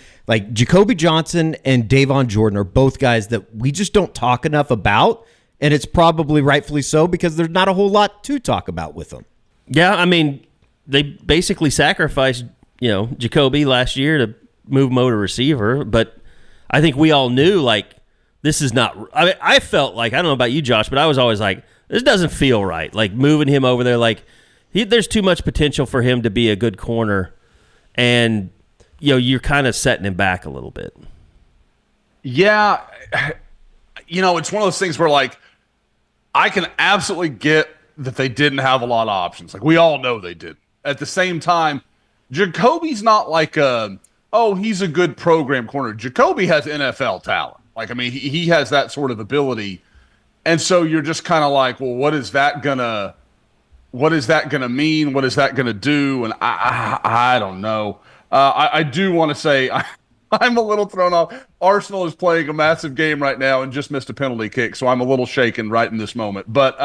Jacoby Johnson and Davon Jordan are both guys that we just don't talk enough about, and it's probably rightfully so, because there's not a whole lot to talk about with them. Yeah, I mean, they basically sacrificed Jacoby last year to move Mo to receiver, but I think we all knew, this is not... I felt like, I don't know about you, Josh, but I was always like, this doesn't feel right. Moving him over there, there's too much potential for him to be a good corner, and, you're kind of setting him back a little bit. Yeah. It's one of those things where, I can absolutely get that they didn't have a lot of options. We all know they did. At the same time, Jacoby's not he's a good program corner. Jacoby has NFL talent. He has that sort of ability. And so you're just kind of well, what is that gonna mean? What is that gonna do? And I don't know. I do want to say I'm a little thrown off. Arsenal is playing a massive game right now and just missed a penalty kick, so I'm a little shaken right in this moment. But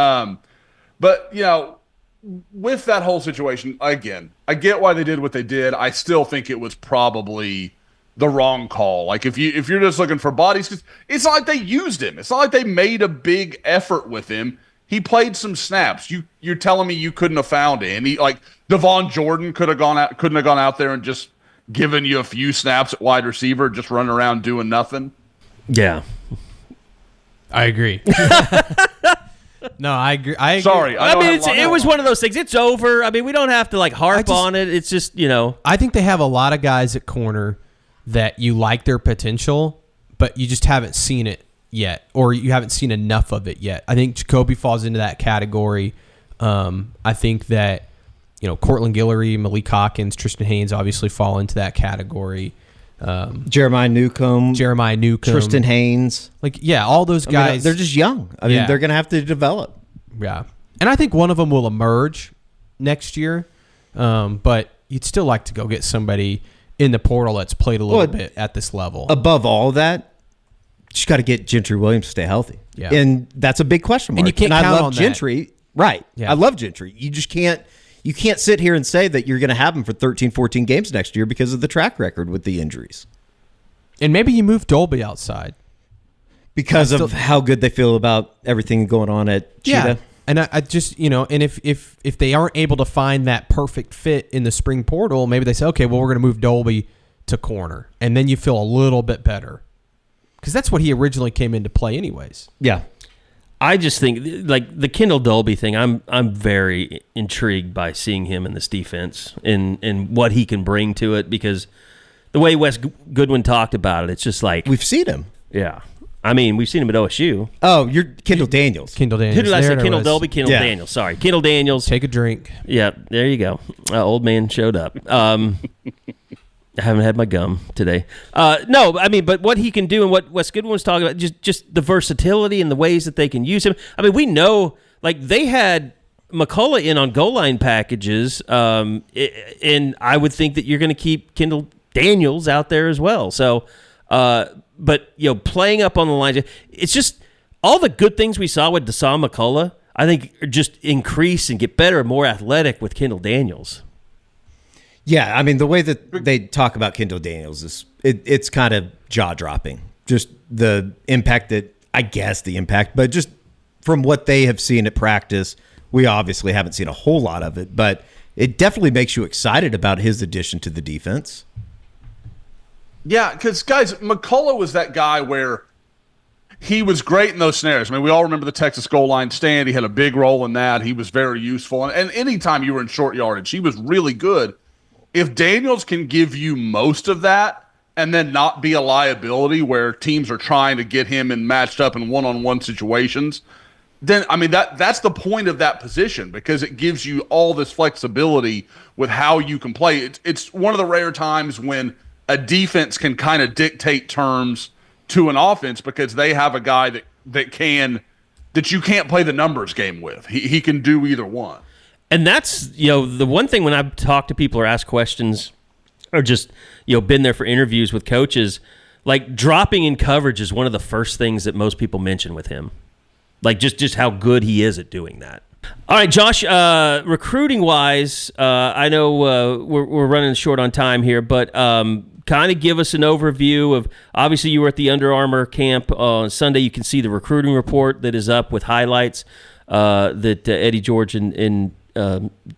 with that whole situation, again, I get why they did what they did. I still think it was probably the wrong call. If you're just looking for bodies, 'cause it's not like they used him. It's not like they made a big effort with him. He played some snaps. You're telling me you couldn't have found any? Devon Jordan couldn't have gone out there and just given you a few snaps at wide receiver, just running around doing nothing. Yeah, I agree. No, I agree. Sorry. It was one of those things. It's over. We don't have to harp on it. It's just, I think they have a lot of guys at corner that you like their potential, but you just haven't seen it yet, or you haven't seen enough of it yet. I think Jacoby falls into that category. I think that, Cortland Guillory, Malik Hawkins, Tristan Haynes obviously fall into that category. Jeremiah Newcomb, Tristan Haynes. All those guys. They're just young. They're going to have to develop. Yeah. And I think one of them will emerge next year. But you'd still like to go get somebody in the portal that's played a little bit at this level. Above all that, you just got to get Gentry Williams to stay healthy. Yeah. And that's a big question mark. And you can't count on Gentry. That. Right. Yeah. I love Gentry. You just can't. You can't sit here and say that you're going to have him for 13, 14 games next year because of the track record with the injuries. And maybe you move Dolby outside. Because of how good they feel about everything going on at Cheetah. And I just, and if they aren't able to find that perfect fit in the spring portal, maybe they say, okay, well, we're going to move Dolby to corner. And then you feel a little bit better. Because that's what he originally came into play anyways. Yeah. I just think, like, the Kendall Dolby thing, I'm very intrigued by seeing him in this defense and what he can bring to it, because the way Wes Goodwin talked about it, it's just like... We've seen him. Yeah. I mean, we've seen him at OSU. Oh, you're Kendall Daniels. Who did I say? Kendall Dolby? Kendall Daniels. Sorry. Kendall Daniels. Take a drink. Yeah, there you go. Old man showed up. I haven't had my gum today. No, I mean, but what he can do and what Wes Goodwin was talking about, just the versatility and the ways that they can use him. I mean, we know, like, they had Maikkalu in on goal line packages, and I would think that you're going to keep Kendall Daniels out there as well. So, but, playing up on the lines, it's just all the good things we saw with Dasan Maikkalu, I think, just increase and get better and more athletic with Kendall Daniels. Yeah, I mean, the way that they talk about Kendall Daniels is it's kind of jaw-dropping. Just the impact but just from what they have seen at practice, we obviously haven't seen a whole lot of it, but it definitely makes you excited about his addition to the defense. Yeah, because, guys, Maikkalu was that guy where he was great in those scenarios. I mean, we all remember the Texas goal line stand. He had a big role in that. He was very useful. And anytime you were in short yardage, he was really good. If Daniels can give you most of that and then not be a liability where teams are trying to get him in matched up in one-on-one situations, then, I mean, that's the point of that position, because it gives you all this flexibility with how you can play. It's one of the rare times when a defense can kind of dictate terms to an offense, because they have a guy that you can't play the numbers game with. He can do either one. And that's, the one thing when I talk to people or ask questions or just, been there for interviews with coaches, like, dropping in coverage is one of the first things that most people mention with him. Like, just how good he is at doing that. All right, Josh, recruiting-wise, I know we're running short on time here, but kind of give us an overview of, obviously you were at the Under Armour camp on Sunday. You can see the recruiting report that is up with highlights that Eddie George and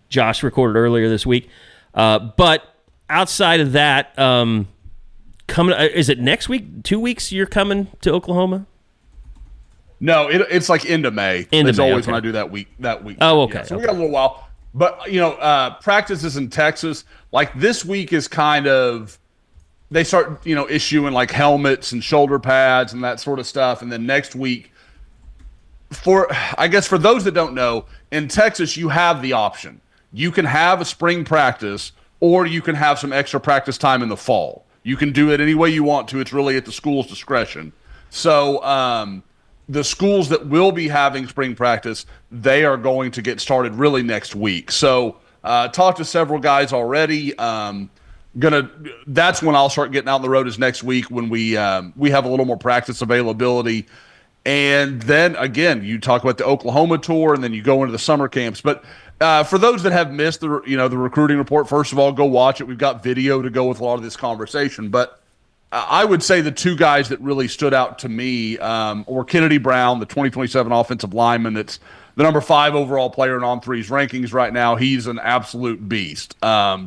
Josh recorded earlier this week. But outside of that, is it next week, 2 weeks you're coming to Oklahoma? No, it's like end of May. It's always when I do that week. Oh, okay. Yeah, so we got a little while. But, practices in Texas, like this week is kind of, they start, issuing like helmets and shoulder pads and that sort of stuff. And then next week, for those that don't know, in Texas, you have the option. You can have a spring practice, or you can have some extra practice time in the fall. You can do it any way you want to. It's really at the school's discretion. So the schools that will be having spring practice, they are going to get started really next week. So talked to several guys already. That's when I'll start getting out on the road, is next week, when we have a little more practice availability. And then, again, you talk about the Oklahoma tour, and then you go into the summer camps. But for those that have missed the recruiting report, first of all, go watch it. We've got video to go with a lot of this conversation. But I would say the two guys that really stood out to me were Kennedy Brown, the 2027 offensive lineman. That's the number 5 overall player in On3's rankings right now. He's an absolute beast.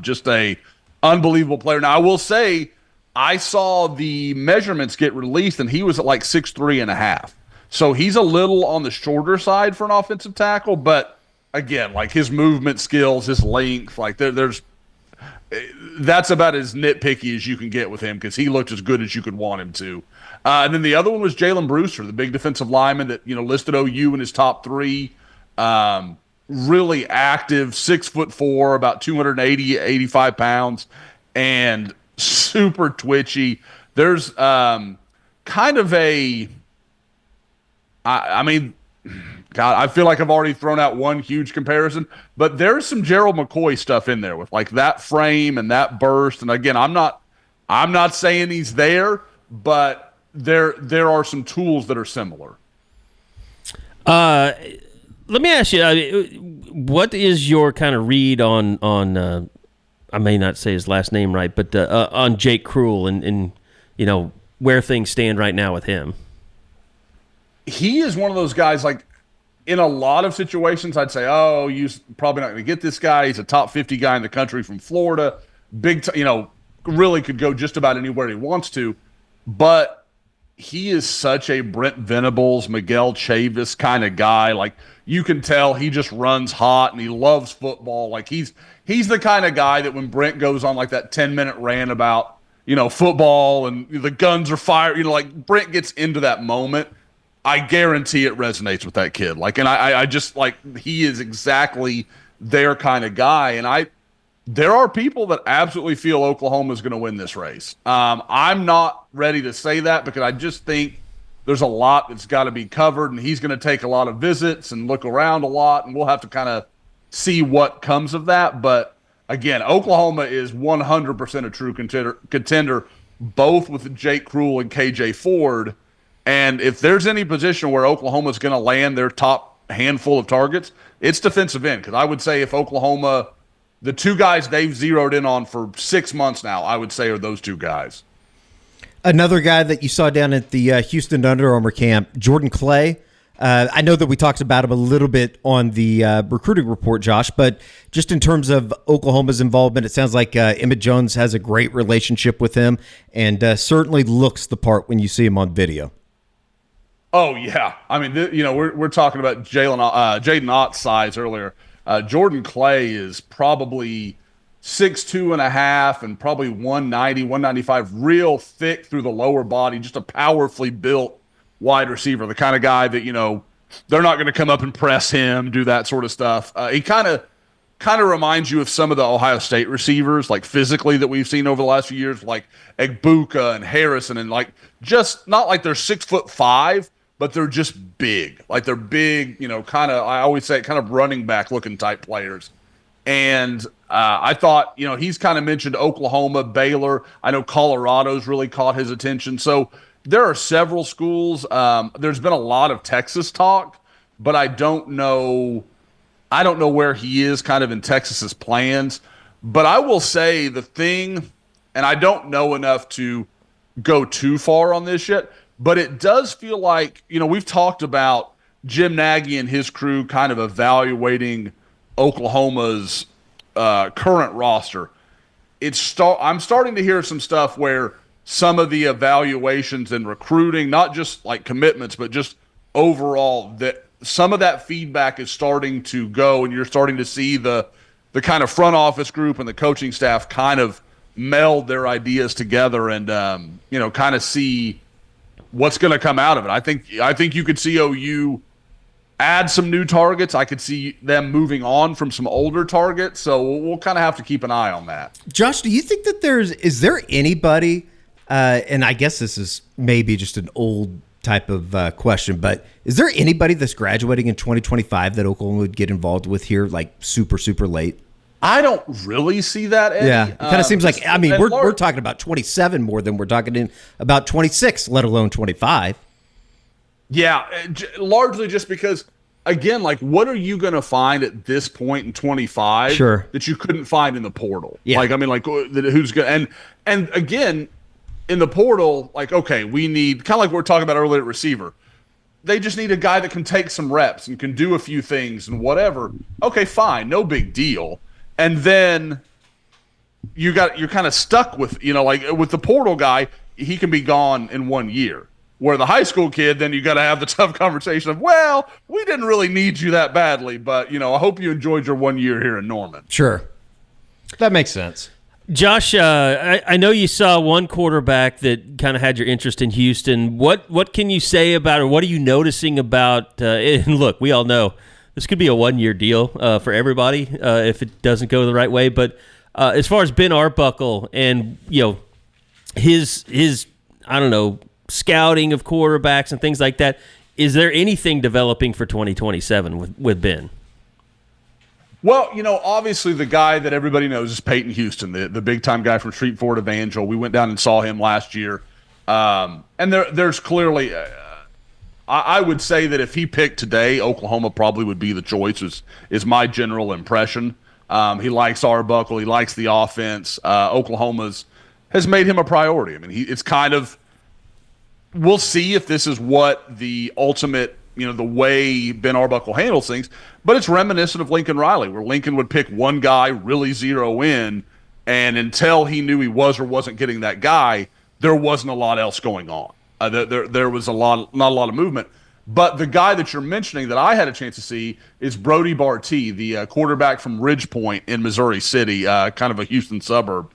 Just a unbelievable player. Now, I will say, I saw the measurements get released, and he was at like 6'3.5". So he's a little on the shorter side for an offensive tackle, but again, like his movement skills, his length, like that's about as nitpicky as you can get with him, because he looked as good as you could want him to. And then the other one was Jalen Brewster, the big defensive lineman that listed OU in his top 3. Really active, 6'4", about 280, 85 pounds, and super twitchy. There's kind of a. I mean, God, I feel like I've already thrown out one huge comparison, but there's some Gerald McCoy stuff in there with like that frame and that burst. And again, I'm not saying he's there, but there are some tools that are similar. Let me ask you, what is your kind of read on I may not say his last name right, but on Jake Cruel and where things stand right now with him? He is one of those guys, like, in a lot of situations, I'd say, oh, you're probably not going to get this guy. He's a top 50 guy in the country from Florida. Really could go just about anywhere he wants to. But he is such a Brent Venables, Miguel Chavis kind of guy. Like, you can tell he just runs hot and he loves football. Like, he's the kind of guy that when Brent goes on like that 10-minute rant about, football and the guns are fired, like Brent gets into that moment. I guarantee it resonates with that kid. Like, and I just like, he is exactly their kind of guy. And there are people that absolutely feel Oklahoma is going to win this race. I'm not ready to say that because I just think there's a lot that's got to be covered, and he's going to take a lot of visits and look around a lot, and we'll have to kind of see what comes of that. But again, Oklahoma is 100% a true contender, both with Jake Krull and KJ Ford. And if there's any position where Oklahoma's going to land their top handful of targets, it's defensive end. Because I would say if Oklahoma, the two guys they've zeroed in on for 6 months now, I would say are those two guys. Another guy that you saw down at the Houston Under Armour camp, Jordan Clay. I know that we talked about him a little bit on the recruiting report, Josh, but just in terms of Oklahoma's involvement, it sounds like Emmett Jones has a great relationship with him and certainly looks the part when you see him on video. Oh, yeah. I mean, we're talking about Jadyn Ott's size earlier. Jordan Clay is probably 6'2.5" and probably 190, 195, real thick through the lower body, just a powerfully built wide receiver, the kind of guy that, they're not going to come up and press him, do that sort of stuff. He kind of reminds you of some of the Ohio State receivers, like physically that we've seen over the last few years, like Egbuka and Harrison, and like just not like they're 6'5", but they're just big. Like they're big, kind of, I always say, kind of running back looking type players. And I thought, he's kind of mentioned Oklahoma, Baylor. I know Colorado's really caught his attention. So there are several schools. There's been a lot of Texas talk, but I don't know where he is kind of in Texas's plans. But I will say the thing, and I don't know enough to go too far on this yet, but it does feel like, we've talked about Jim Nagy and his crew kind of evaluating Oklahoma's current roster. I'm starting to hear some stuff where some of the evaluations and recruiting, not just like commitments, but just overall, that some of that feedback is starting to go, and you're starting to see the kind of front office group and the coaching staff kind of meld their ideas together and kind of see what's going to come out of it. I think you could see OU add some new targets. I could see them moving on from some older targets. So we'll kind of have to keep an eye on that. Josh, do you think that is there anybody, and I guess this is maybe just an old type of question, but is there anybody that's graduating in 2025 that Oklahoma would get involved with here, like super, super late? I don't really see that, Eddie. Yeah, it kind of seems like, we're talking about 27 more than we're talking about 26, let alone 25. Yeah, largely just because, again, like, what are you going to find at this point in 25 that you couldn't find in the portal? Yeah. Like, who's going to – and again, in the portal, like, okay, we need – kind of like we were talking about earlier at receiver. They just need a guy that can take some reps and can do a few things and whatever. Okay, fine, no big deal. And then you're kind of stuck with, like with the portal guy, he can be gone in 1 year. Where the high school kid, then you got to have the tough conversation of, well, we didn't really need you that badly, but, I hope you enjoyed your 1 year here in Norman. Sure. That makes sense. Josh, I know you saw one quarterback that kind of had your interest in Houston. What can you say about, or what are you noticing about, and look, we all know this could be a 1 year deal for everybody if it doesn't go the right way, but as far as Ben Arbuckle and, his I don't know, scouting of quarterbacks and things like that, is there anything developing for 2027 with Ben? Well, obviously the guy that everybody knows is Peyton Houston, the big-time guy from Shreveport Evangel. We went down and saw him last year. And there's clearly I would say that if he picked today, Oklahoma probably would be the choice, is my general impression. He likes Arbuckle. He likes the offense. Oklahoma's has made him a priority. I mean, it's kind of – we'll see if this is what the ultimate the way Ben Arbuckle handles things, but it's reminiscent of Lincoln Riley, where Lincoln would pick one guy, really zero in, and until he knew he was or wasn't getting that guy, there wasn't a lot else going on. There was not a lot of movement. But the guy that you're mentioning that I had a chance to see is Brody Bartee, the quarterback from Ridgepoint in Missouri City, kind of a Houston suburb.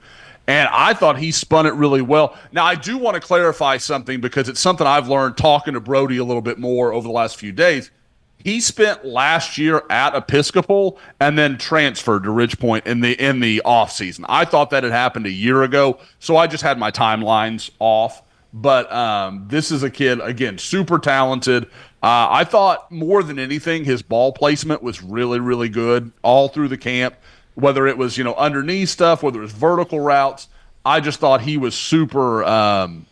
And I thought he spun it really well. Now, I do want to clarify something because it's something I've learned talking to Brody a little bit more over the last few days. He spent last year at Episcopal and then transferred to Ridgepoint in the offseason. I thought that had happened a year ago, so I just had my timelines off. But this is a kid, again, super talented. I thought more than anything, his ball placement was really, really good all through the camp. Whether it was, underneath stuff, whether it was vertical routes, I just thought he was super on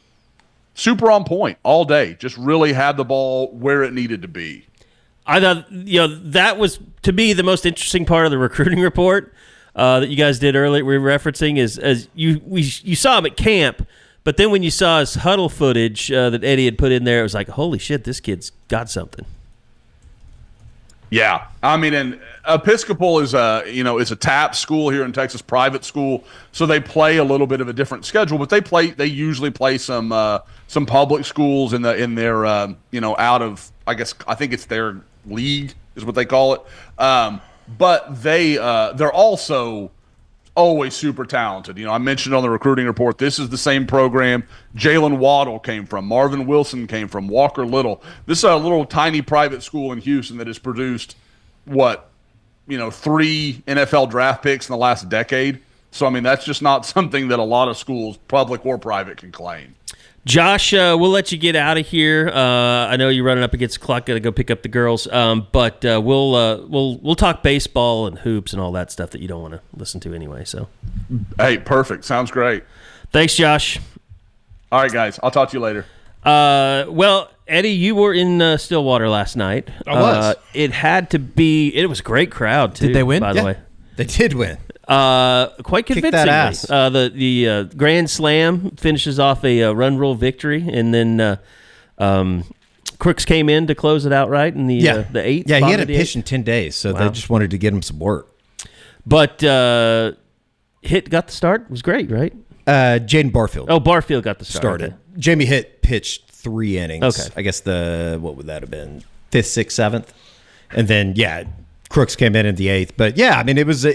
point all day. Just really had the ball where it needed to be. I thought, that was, to me, the most interesting part of the recruiting report that you guys did earlier. We were referencing is you saw him at camp, but then when you saw his huddle footage that Eddie had put in there, it was like, holy shit, this kid's got something. Yeah, I mean, and Episcopal is a TAP school here in Texas, private school, so they play a little bit of a different schedule. But they usually play some public schools in their out of, I think it's their league is what they call it. But they're also always super talented. I mentioned on the recruiting report, this is the same program Jalen Waddle came from, Marvin Wilson came from, Walker Little. This is a little tiny private school in Houston that has produced, 3 NFL draft picks in the last decade. So, I mean, that's just not something that a lot of schools, public or private, can claim. Josh, we'll let you get out of here. I know you're running up against the clock. Got to go pick up the girls. But we'll talk baseball and hoops and all that stuff that you don't want to listen to anyway. So, hey, perfect. Sounds great. Thanks, Josh. All right, guys. I'll talk to you later. Well, Eddie, you were in Stillwater last night. I was. It was a great crowd too. Did they win? By the way, They did win. quite convincingly. that ass. The Grand Slam finishes off a run rule victory, and then Crooks came in to close it outright in the eighth. Yeah, he bottom hadn't of the pitched eighth. in 10 days, so they Wow. just wanted to get him some work. But Hitt got the start. It was great, right? Jaden Barfield Oh, Barfield got the start. started. Okay. Jamie Hitt pitched 3 innings. Okay. I guess what would that have been? 5th, 6th, 7th? And then, Crooks came in the 8th. But, I mean, it was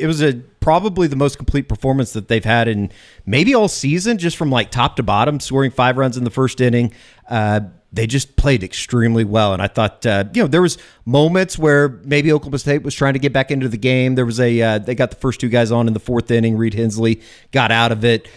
probably the most complete performance that they've had in maybe all season, just from like top to bottom, scoring 5 runs in the first inning. They just played extremely well. And I thought, there was moments where maybe Oklahoma State was trying to get back into the game. There was they got the first 2 guys on in the 4th inning. Reed Hensley got out of it.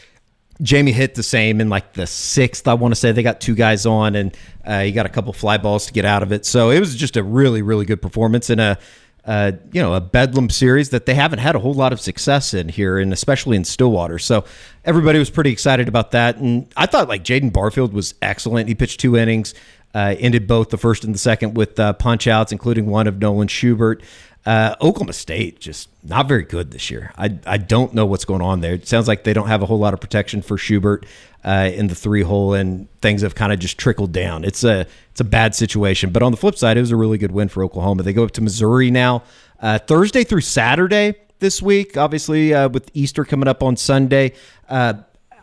Jamie Hitt the same in like the 6th. I want to say they got 2 guys on, and he got a couple fly balls to get out of it. So it was just a really, really good performance in a Bedlam series that they haven't had a whole lot of success in here, and especially in Stillwater. So everybody was pretty excited about that. And I thought like Jaden Barfield was excellent. He pitched 2 innings, ended both the first and the second with punch outs, including one of Nolan Schubert. Oklahoma State just not very good this year. I don't know what's going on there. It sounds like they don't have a whole lot of protection for Schubert in the 3-hole, and things have kind of just trickled down. It's a bad situation. But on the flip side, it was a really good win for Oklahoma. They go up to Missouri now, Thursday through Saturday this week, obviously with Easter coming up on Sunday.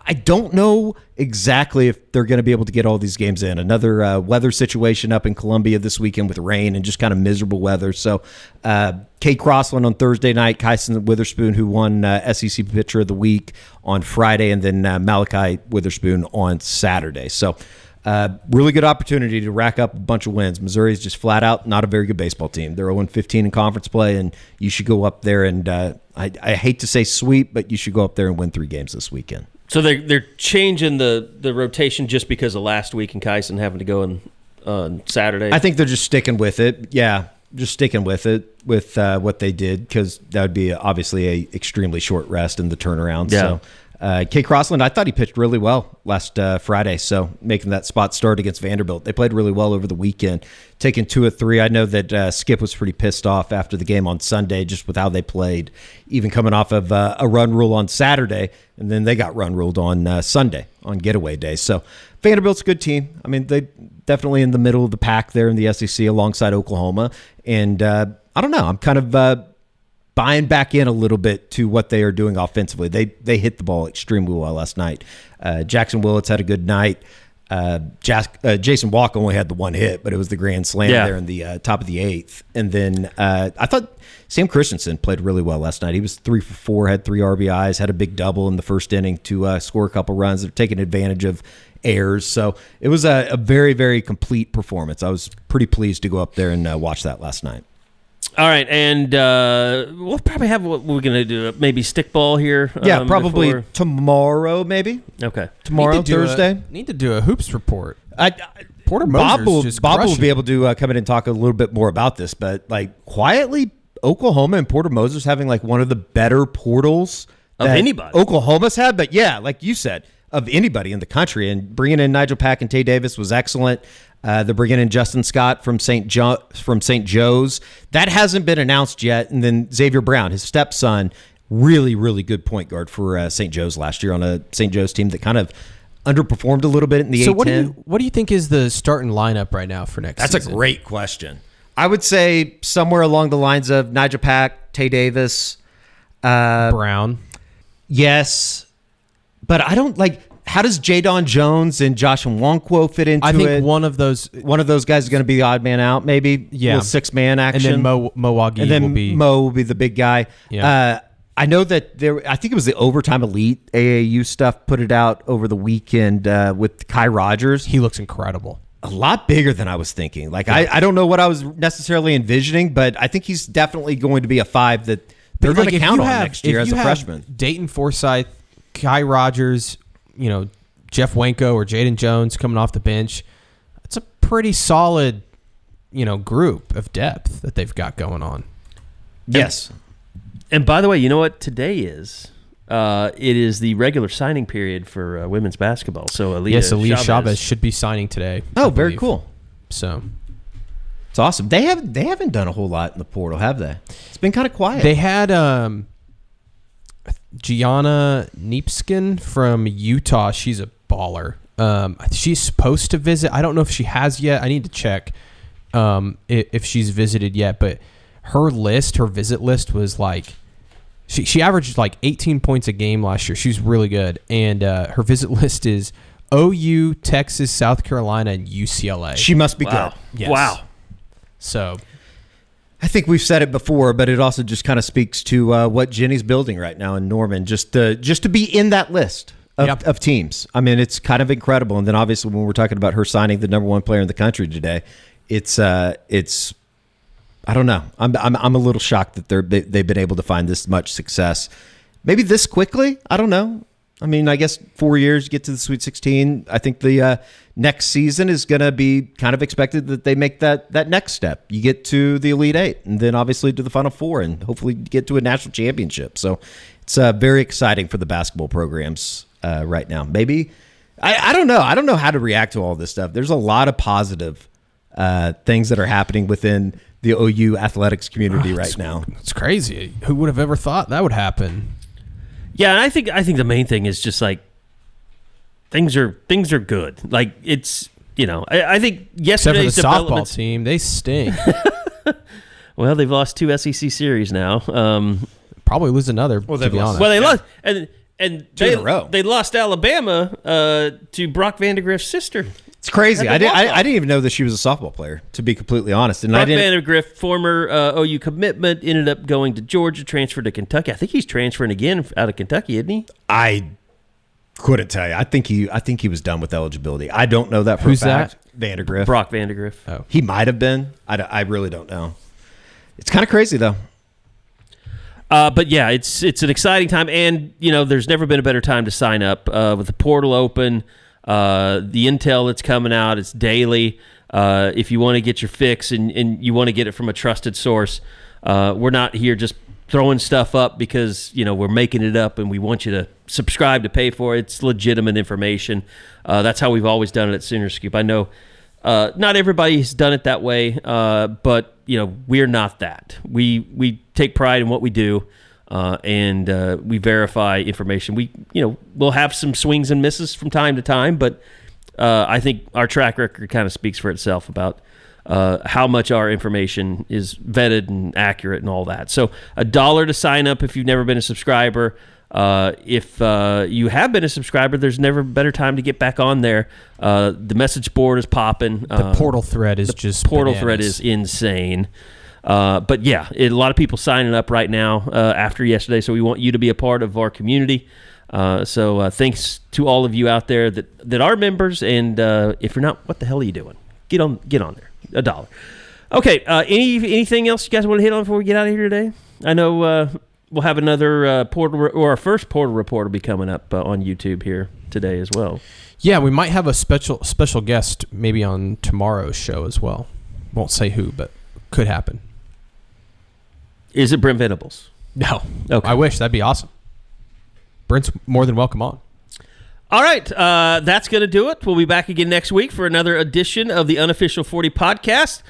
I don't know exactly if they're going to be able to get all these games in. Another weather situation up in Columbia this weekend with rain and just kind of miserable weather. So Kate Crossland on Thursday night, Kyson Witherspoon, who won SEC Pitcher of the Week on Friday, and then Malachi Witherspoon on Saturday. So really good opportunity to rack up a bunch of wins. Missouri is just flat out not a very good baseball team. They're 0-15 in conference play, and you should go up there and I hate to say sweep, but you should go up there and win 3 games this weekend. So they're changing the rotation just because of last week and Kyson having to go on Saturday. I think they're just sticking with it. Yeah, just sticking with it with what they did, because that would be obviously a extremely short rest in the turnaround. Yeah. So Kay Crossland, I thought he pitched really well last Friday, so making that spot start against Vanderbilt. They played really well over the weekend, taking 2 of 3. I know that Skip was pretty pissed off after the game on Sunday just with how they played, even coming off of a run rule on Saturday, and then they got run ruled on Sunday on getaway day. So Vanderbilt's a good team. I mean, they definitely in the middle of the pack there in the SEC alongside Oklahoma, and I don't know. I'm kind of buying back in a little bit to what they are doing offensively. They hit the ball extremely well last night. Jackson Willits had a good night. Jason Walk only had the one hit, but it was the grand slam there in the top of the 8th. And then I thought Sam Christensen played really well last night. He was 3 for 4, had 3 RBIs, had a big double in the first inning to score a couple runs. They're taking advantage of errors. So it was a very, very complete performance. I was pretty pleased to go up there and watch that last night. All right, and we'll probably have what we're going to do, maybe stickball here. Yeah, probably tomorrow, maybe. Okay. Tomorrow, Thursday. Need to do a hoops report. Bob will be able to come in and talk a little bit more about this, but quietly, Oklahoma and Porter Moser's having one of the better portals of anybody Oklahoma's had. But yeah, like you said, of anybody in the country, and bringing in Nigel Pack and Tay Davis was excellent. They're bringing in Justin Scott from St. Joe's. That hasn't been announced yet. And then Xavier Brown, his stepson, really, really good point guard for St. Joe's last year on a St. Joe's team that kind of underperformed a little bit in the A-10. So what do you think is the starting lineup right now for next season? That's a great question. I would say somewhere along the lines of Nigel Pack, Tay Davis. Brown. Yes. But I don't how does Jaydon Jones and Josh Nwankwo fit into it? I think one of those guys is going to be the odd man out, maybe. Yeah. 6-man action. And then Mo Wagi and then will be... Mo will be the big guy. Yeah. I know that I think it was the Overtime Elite AAU stuff put it out over the weekend with Kai Rogers. He looks incredible. A lot bigger than I was thinking. I don't know what I was necessarily envisioning, but I think he's definitely going to be a 5 that they're going to count on next year as a freshman. Dayton Forsyth, Kai Rogers, Jeff Wenko or Jaden Jones coming off the bench. It's a pretty solid, group of depth that they've got going on. Yes. And by the way, you know what today is? It is the regular signing period for women's basketball. So Aalyah Chavez should be signing today. Oh, very cool. So it's awesome. They haven't done a whole lot in the portal, have they? It's been kind of quiet. They had Gianna Neepskin from Utah. She's a baller. She's supposed to visit. I don't know if she has yet. I need to check if she's visited yet. But her visit list was she averaged 18 points a game last year. She's really good. And her visit list is OU, Texas, South Carolina, and UCLA. She must be good. Yes. Wow. So I think we've said it before, but it also just kind of speaks to what Jenny's building right now in Norman, just to be in that list of teams. I mean, it's kind of incredible. And then obviously when we're talking about her signing the number 1 player in the country today, it's I don't know. I'm a little shocked that they've been able to find this much success. Maybe this quickly. I don't know. I mean, I guess 4 years, get to the Sweet 16. I think the next season is going to be kind of expected that they make that next step. You get to the Elite 8 and then obviously to the Final Four and hopefully get to a national championship. So it's very exciting for the basketball programs right now. Maybe, I don't know. I don't know how to react to all this stuff. There's a lot of positive things that are happening within the OU athletics community right now. It's crazy. Who would have ever thought that would happen? Yeah, and I think the main thing is just things are good. It's I think yesterday's Except for the softball developments. team, they stink. Well, they've lost 2 SEC series now. Probably lose another. To be honest. Well, they lost and 2 in a row. They lost Alabama to Brock Vandegrift's sister. It's crazy. I didn't even know that she was a softball player, to be completely honest. And Brock Vandegrift, former OU commitment, ended up going to Georgia, transferred to Kentucky. I think he's transferring again out of Kentucky, isn't he? I couldn't tell you. I think he was done with eligibility. I don't know that for a fact. Vandegrift. Brock Vandegrift. Oh. He might have been. I really don't know. It's kind of crazy though. But yeah, it's an exciting time, and there's never been a better time to sign up with the portal open. The intel that's coming out, it's daily. If you want to get your fix and you want to get it from a trusted source, we're not here just throwing stuff up because we're making it up and we want you to subscribe to pay for it. It's legitimate information. That's how we've always done it at Sooner Scoop. I know not everybody's done it that way, but we're not that. We take pride in what we do, and we verify information. We'll have some swings and misses from time to time, but I think our track record kind of speaks for itself about how much our information is vetted and accurate and all that. So $1 to sign up if you've never been a subscriber. If you have been a subscriber, there's never a better time to get back on there. The message board is popping. The portal thread is just portal bananas. thread is insane. But yeah, a lot of people signing up right now after yesterday, so we want you to be a part of our community. So thanks to all of you out there that are members, and if you're not, what the hell are you doing? Get on there. $1. Okay. Anything else you guys want to hit on before we get out of here today? I know we'll have another portal, or our first portal report will be coming up on YouTube here today as well. Yeah, we might have a special guest maybe on tomorrow's show as well. Won't say who, but could happen. Is it Brent Venables? No. Okay. I wish. That'd be awesome. Brent's more than welcome on. All right, that's going to do it. We'll be back again next week for another edition of the Unofficial 40 podcast.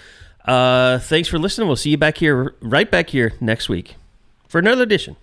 Thanks for listening. We'll see you right back here next week for another edition.